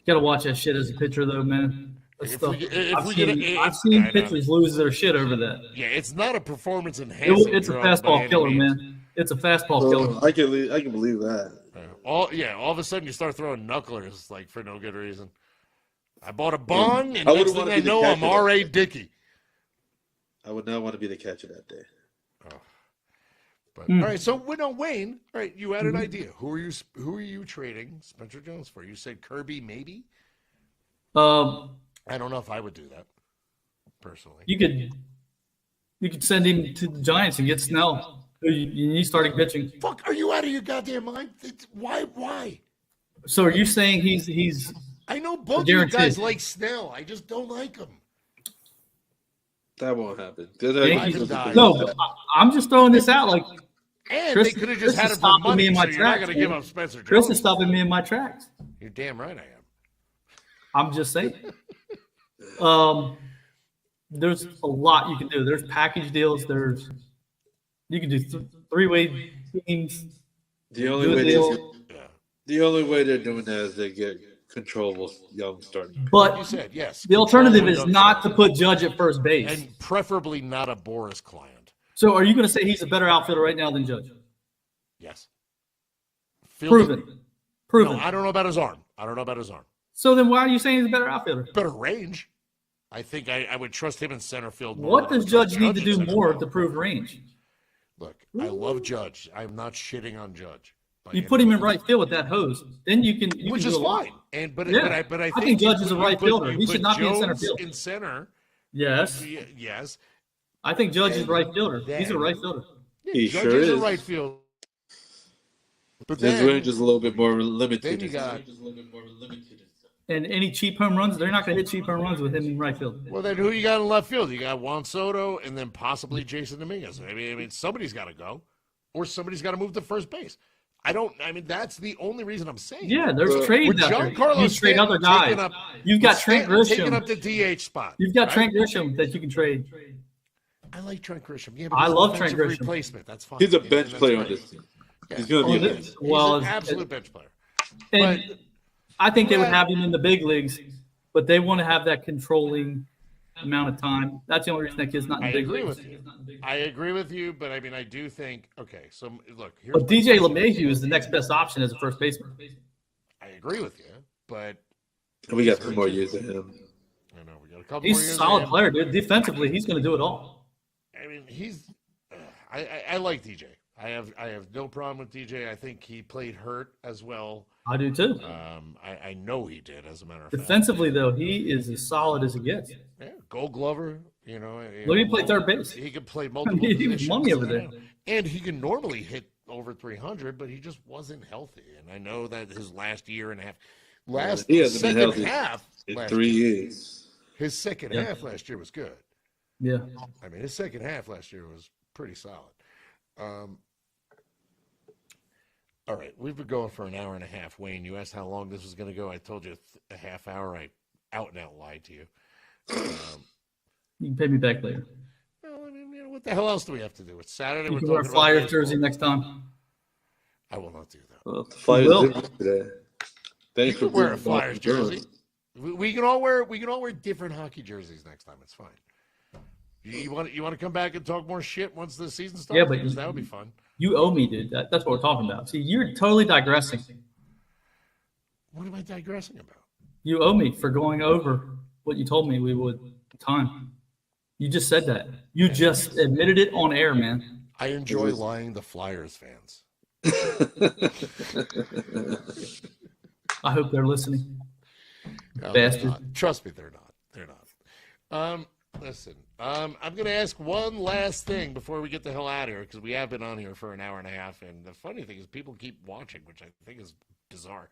Gotta watch that shit as a pitcher, though, man. That If stuff. we- if I've we seen, get a- I've seen I know. pitchers lose their shit over that. Yeah, it's not a performance enhancing. It's a drug by fastball any killer, means. man. It's a fastball killer. I can believe that. All of a sudden you start throwing knucklers like for no good reason. I bought a bong, and I next wouldn't thing wanna I be the know, I'm catcher R.A. that Dickey. I would not want to be the catcher that day. But all right, so Wayne. All right, you had an idea. Who are you trading Spencer Jones for? You said Kirby, maybe. I don't know if I would do that personally. You could send him to the Giants and get Snell. You need starting pitching. Fuck, are you out of your goddamn mind? Why? So are you saying he's I know both of you Guaranteed. guys like Snell. I just don't like him. That won't happen. Yankees? die. No, but I'm just throwing this out. Like And Chris- they could have Chris just had is him for stopping money, me in my so you're not tracks, going to give man. up Spencer Chris Jones. is stopping me in my tracks. You're damn right I am. I'm just saying. There's a lot you can do. There's package deals. You can do three-way teams. The only Good way deal. they're doing that is they get controllable young starting. But You said yes. the alternative is Control not to young put Judge at first base. stars. And preferably not a Boris client. So are you going to say he's a better outfielder right now than Judge? Yes. Proven. No, I don't know about his arm. So then why are you saying he's a better outfielder? Better range. I think I would trust him in center field more. What than I does would trust Judge need to in do center more field. to prove range? Look, I love Judge. I'm not shitting on Judge. by You any put him in means. right field with that hose. Then you can Which can is do a lot. fine. And but Yeah. but I I think Judge is a you right fielder. you He should put not be in center Jones field. In center, Yes. yes. I think Judge is a right fielder. He's a Then- right fielder. Yeah, He Judge sure is a is. right field. But His then, range is a little bit more limited. then you got And any cheap home runs, they're not going to hit cheap home runs with him in right field. well. Then who you got in left field? You got Juan Soto, and then possibly Jason Dominguez. I mean, somebody's got to go, or somebody's got to move to first base. I mean, that's the only reason I'm saying. Yeah, there's With trades out there. Giancarlo You trade Stanton other guys. taking up- You've got with Trent Stanton taking Grisham. up the DH spot. You've got right? Trent Grisham that you can trade. I like Trent Grisham. Yeah, but I he's love an Trent offensive Grisham. Replacement. That's fine. He's a Yeah, bench that's player on right. this team. Yeah. He's going to be a Oh, bench. He's Well, an absolute bench player. And But- I think they would have him in the big leagues, but they want to have that controlling amount of time. That's the only reason that kid's not in I the big agree leagues. with you. I agree with you, but I mean, I do think. Okay, so look, here's But my DJ question. LeMahieu is the next best option as a first baseman. I agree with you, but We got 2 more years of him. I know we got a couple He's more a years. solid of him. player, dude. Defensively, he's going to do it all. I mean, he's. I like DJ. I have no problem with DJ. I think he played hurt as well. I do too. I know he did, as a matter of fact. Defensively, though, he is as solid as it gets. Yeah, Gold Glover. You know, Look, he played third base. He could play multiple He was positions. money over there. And he can normally hit over 300, but he just wasn't healthy. And I know that his last year and a half, He hasn't been second healthy half in last 3 year, years. his second Yeah. half last year was good. Yeah. I mean, his second half last year was pretty solid. All right, we've been going for an hour and a half. Wayne, you asked how long this was going to go. I told you a half hour. I out and out lied to you. You can pay me back later. Well, I mean, what the hell else do we have to do? It's Saturday. You We're can wear a talking about Flyers baseball. jersey next time. I will not do that. Well, the Flyers will. did win today. You Thanks for can wear a bringing Flyers Boston jersey. We can all wear different hockey jerseys next time. It's fine. You want to come back and talk more shit once the season starts? Yeah, but that would be fun. You owe me, dude. That's what we're talking about. See, you're totally digressing. What am I digressing about? You owe me for going over what you told me we would. Time. You just said that. You just admitted it on air, man. I enjoy lying to Flyers fans. I hope they're listening. No, Bastard. Trust me, they're not. They're not. Listen, I'm going to ask one last thing before we get the hell out of here, because we have been on here for an hour and a half, and the funny thing is people keep watching, which I think is bizarre.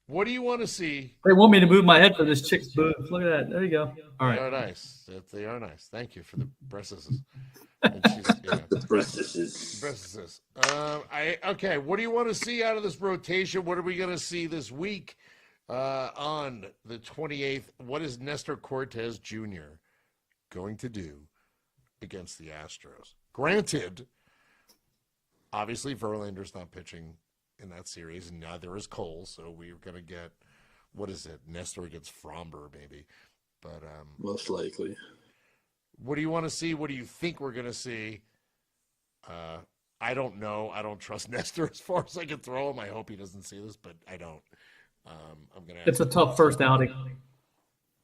What do you want to see? They want me to move my head for this chick's boob. Look at that. There you go. All right. They are nice. They are nice. Thank you for the breasts. Breasts. Okay. What do you want to see out of this rotation? What are we going to see this week on the 28th? What is Nestor Cortez Jr. going to do against the Astros? Granted, obviously Verlander's not pitching in that series, and neither is Cole, so we're going to get, what is it, Nestor against Fromber, maybe. But most likely. What do you want to see? What do you think we're going to see? I don't know. I don't trust Nestor as far as I can throw him. I hope he doesn't see this, but I don't. I'm gonna. It's a tough first outing.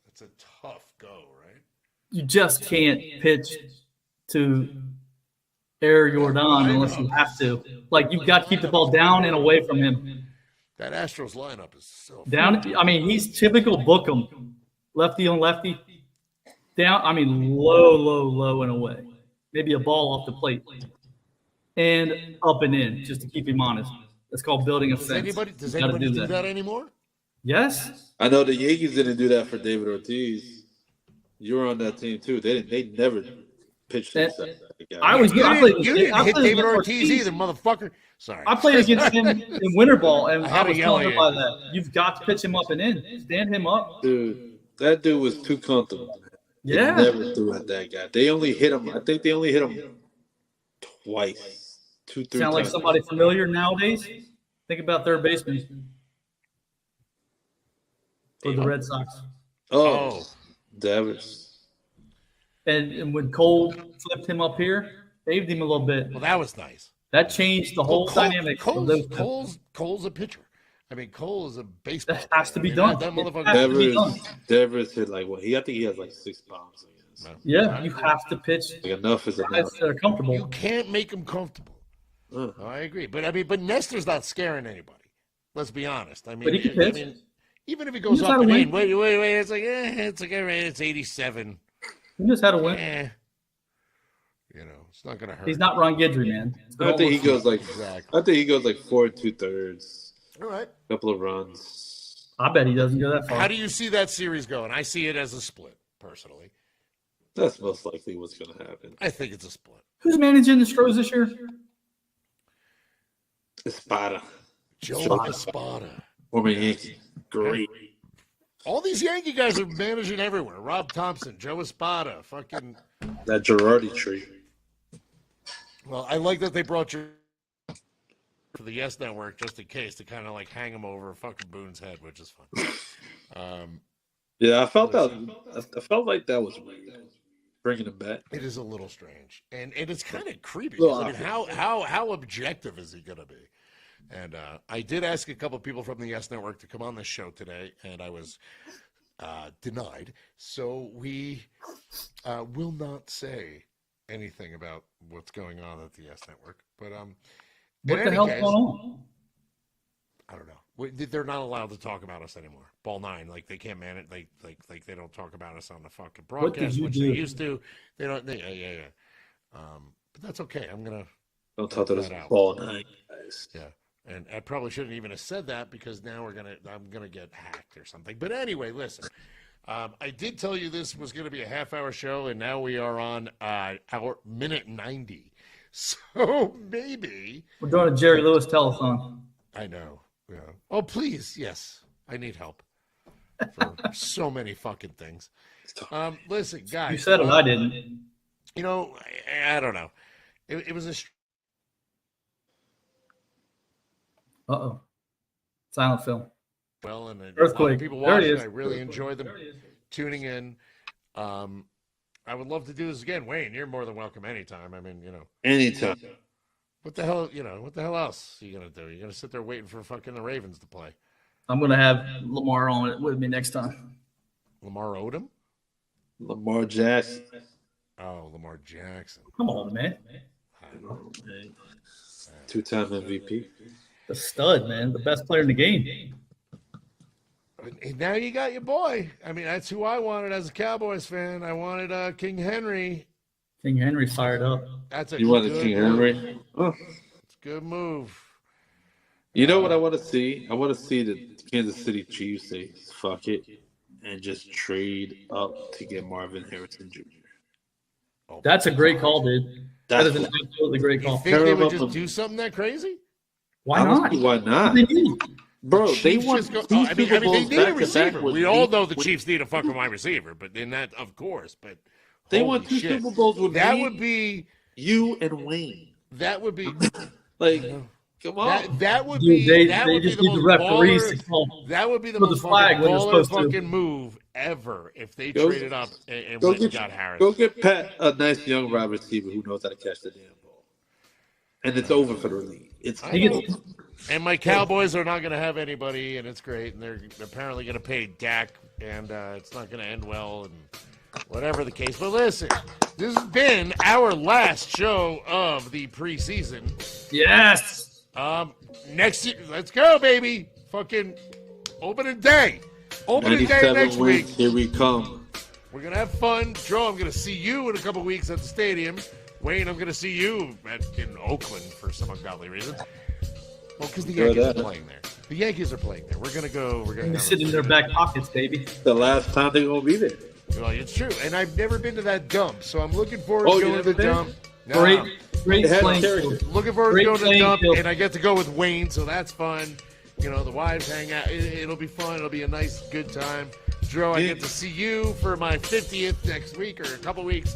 It's a tough go, right? You just can't pitch to Air Jordan unless you have to. Like, you've got to keep the ball down and away from him. That Astros lineup is so down. I mean, he's typical Bookham, lefty on lefty. Down. I mean, low and away. Maybe a ball off the plate, and up and in, just to keep him honest. That's called building a fence. Does anybody do that anymore? Yes. I know the Yankees didn't do that for David Ortiz. You were on that team too. They never pitched against that guy. You didn't hit David Ortiz either, motherfucker. Sorry. I played against him in winter ball, and I was telling him by that. You've got to pitch him up and in. Stand him up. Dude, that dude was too comfortable. Yeah. They never threw at that guy. They only hit him. I think they only hit him twice. 2-3 times. Sound like somebody familiar nowadays? Think about third baseman for the Red Sox. Oh. Davis. And when Cole flipped him up here, saved him a little bit. Well, that was nice. That changed the whole dynamic. Cole's a pitcher. I mean, Cole is a baseball. That has to be done. That motherfucker. Devers hit like what? I think he has like 6 bombs. Yeah, you have to pitch. Like enough is enough. That are comfortable. You can't make them comfortable. I agree, but Nestor's not scaring anybody. Let's be honest. I mean, but he can pitch. Even if he goes up and in, wait, it's like, it's like, it's 87. He just had a win. It's not gonna hurt. He's not Ron Guidry, man. I think he goes like 4 2/3. All right. A couple of runs. I bet he doesn't go that far. How do you see that series going? I see it as a split, personally. That's most likely what's going to happen. I think it's a split. Who's managing the Stros this year? Espada. Joe Espada. Former Yankee. Great. All these Yankee guys are managing everywhere. Rob Thompson, Joe Espada, fucking... That Girardi tree. Well, I like that they brought you for the Yes Network just in case to kind of like hang him over fucking Boone's head, which is fun. Yeah, I felt like that was weird. Bringing him back. It is a little strange, and it's kind of creepy. I mean, how objective is he gonna be? And I did ask a couple of people from the Yes Network to come on this show today, and I was denied. So we will not say anything about what's going on at the Yes Network. But what the hell's going on? I don't know. They're not allowed to talk about us anymore. Ball 9, like they can't manage. Like they don't talk about us on the fucking broadcast, which they used to. They don't. Yeah. But that's okay. I'm gonna. Don't talk to us Ball 9, guys. Yeah. And I probably shouldn't even have said that because now I'm gonna get hacked or something. But anyway, listen. I did tell you this was gonna be a half-hour show, and now we are on our minute 90. So maybe we're doing a Jerry Lewis telethon. I know. Yeah. Oh, please, yes. I need help for so many fucking things. Listen, guys. You said it. I didn't. I don't know. It was a. Uh-oh. Silent film. Well, and Earthquake. People watching. I really enjoy them. tuning in. I would love to do this again. Wayne, you're more than welcome anytime. I mean, Anytime. what the hell else are you going to do? You're going to sit there waiting for fucking the Ravens to play. I'm going to have Lamar on it with me next time. Lamar Odom? Lamar Jackson. Oh, Lamar Jackson. Come on, man. Two-time MVP. The stud, man. The best player in the game. And now you got your boy. I mean, that's who I wanted as a Cowboys fan. I wanted King Henry. King Henry fired up. That's a You wanted good King move. Henry? Oh. It's a good move. You know what I want to see? I want to see the Kansas City Chiefs say, fuck it, and just trade up to get Marvin Harrison Jr. Oh, That's a great call, dude. That is an absolutely great you call. think they would just do something that crazy? Why not? Why not? They do. Bro, they Chiefs won just go, two I mean, Super they Bowls need a back to receiver. back with We all me. know the Chiefs need a fucking wide receiver, but in that, of course. But They holy won two shit. Super Bowls with That me, would be. you, and Wayne. That would be. Like, come on. That would Dude, be. they That would be just the need most the referees baller. to call. That would be the for the most flag fucking when you're baller supposed to. fucking move ever if they Go- traded up and Go went and get, got Harris. go get Pat a nice young wide receiver who knows how to catch the damn ball. And it's over for the league. It's I know. And my Cowboys are not going to have anybody, and it's great. And they're apparently going to pay Dak, and it's not going to end well, and whatever the case. But listen, this has been our last show of the preseason. Yes. Next year, let's go, baby. Fucking opening day. Opening day 97 next wins. week. Here we come. We're going to have fun. Joe, I'm going to see you in a couple weeks at the stadium. Wayne, I'm going to see you in Oakland for some ungodly reason. Well, because the Yankees are playing there. The Yankees are playing there. We're going to go. We're going to Sit in their back pockets, baby. The last time they're going to be there. Well, it's true. And I've never been to that dump, so I'm looking forward Oh, to you going to the never dump. No, Great It had playing character. field. looking forward Great to going to the playing dump, field. and I get to go with Wayne, so that's fun. You know, the wives hang out. It'll be fun. It'll be a nice, good time. Drew, I get to see you for my 50th next week or a couple weeks.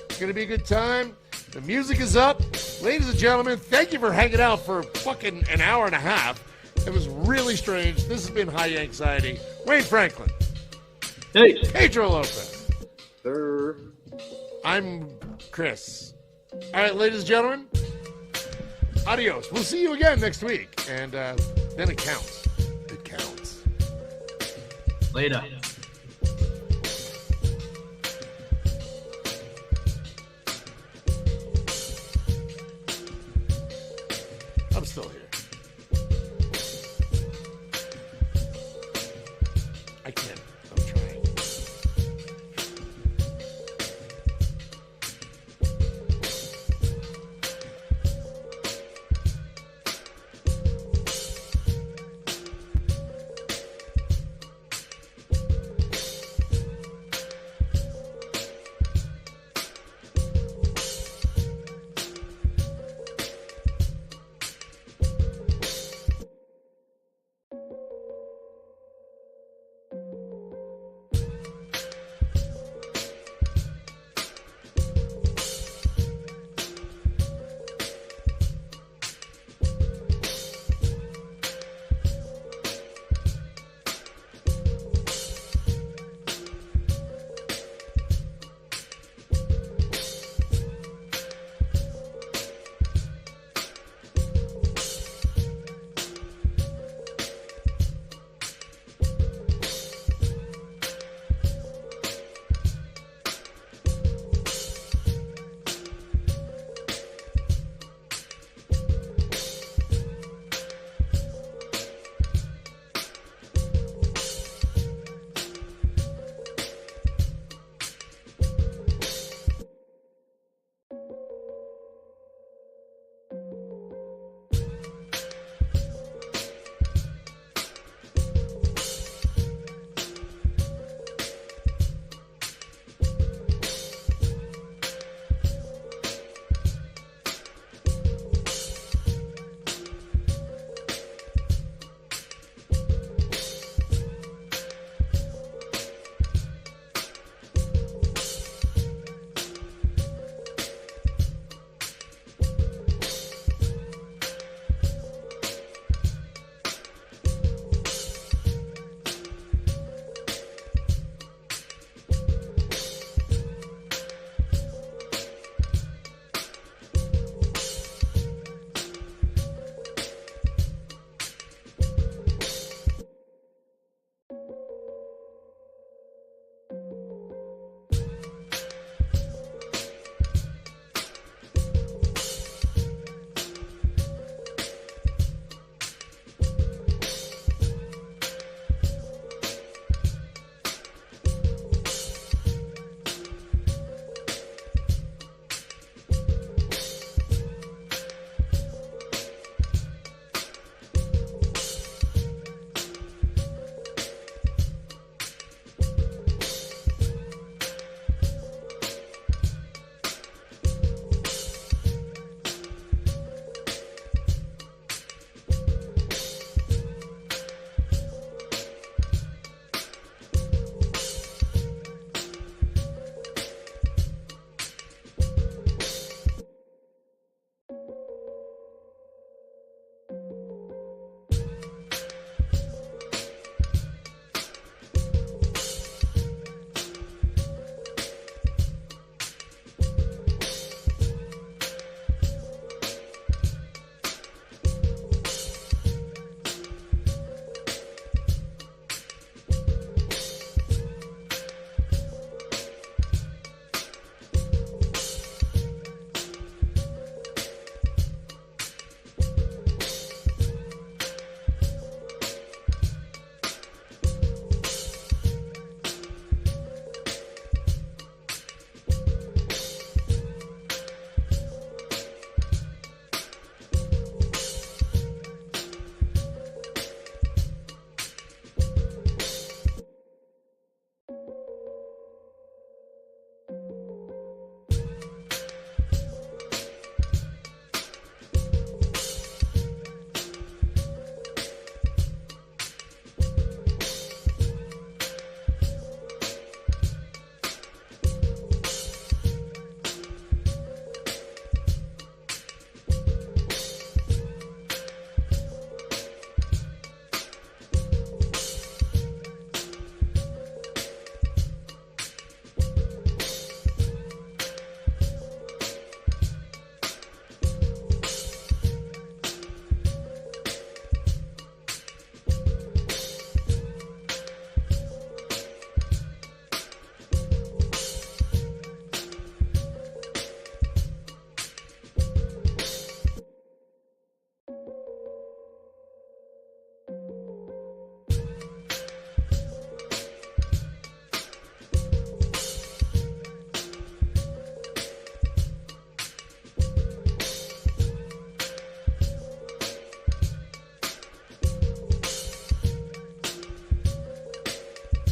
It's going to be a good time. The music is up. Ladies and gentlemen, thank you for hanging out for fucking an hour and a half. It was really strange. This has been High Anxiety. Wayne Franklin. Hey. Pedro Lopez. Sir. I'm Chris. All right, ladies and gentlemen, adios. We'll see you again next week. And then it counts. It counts. Later.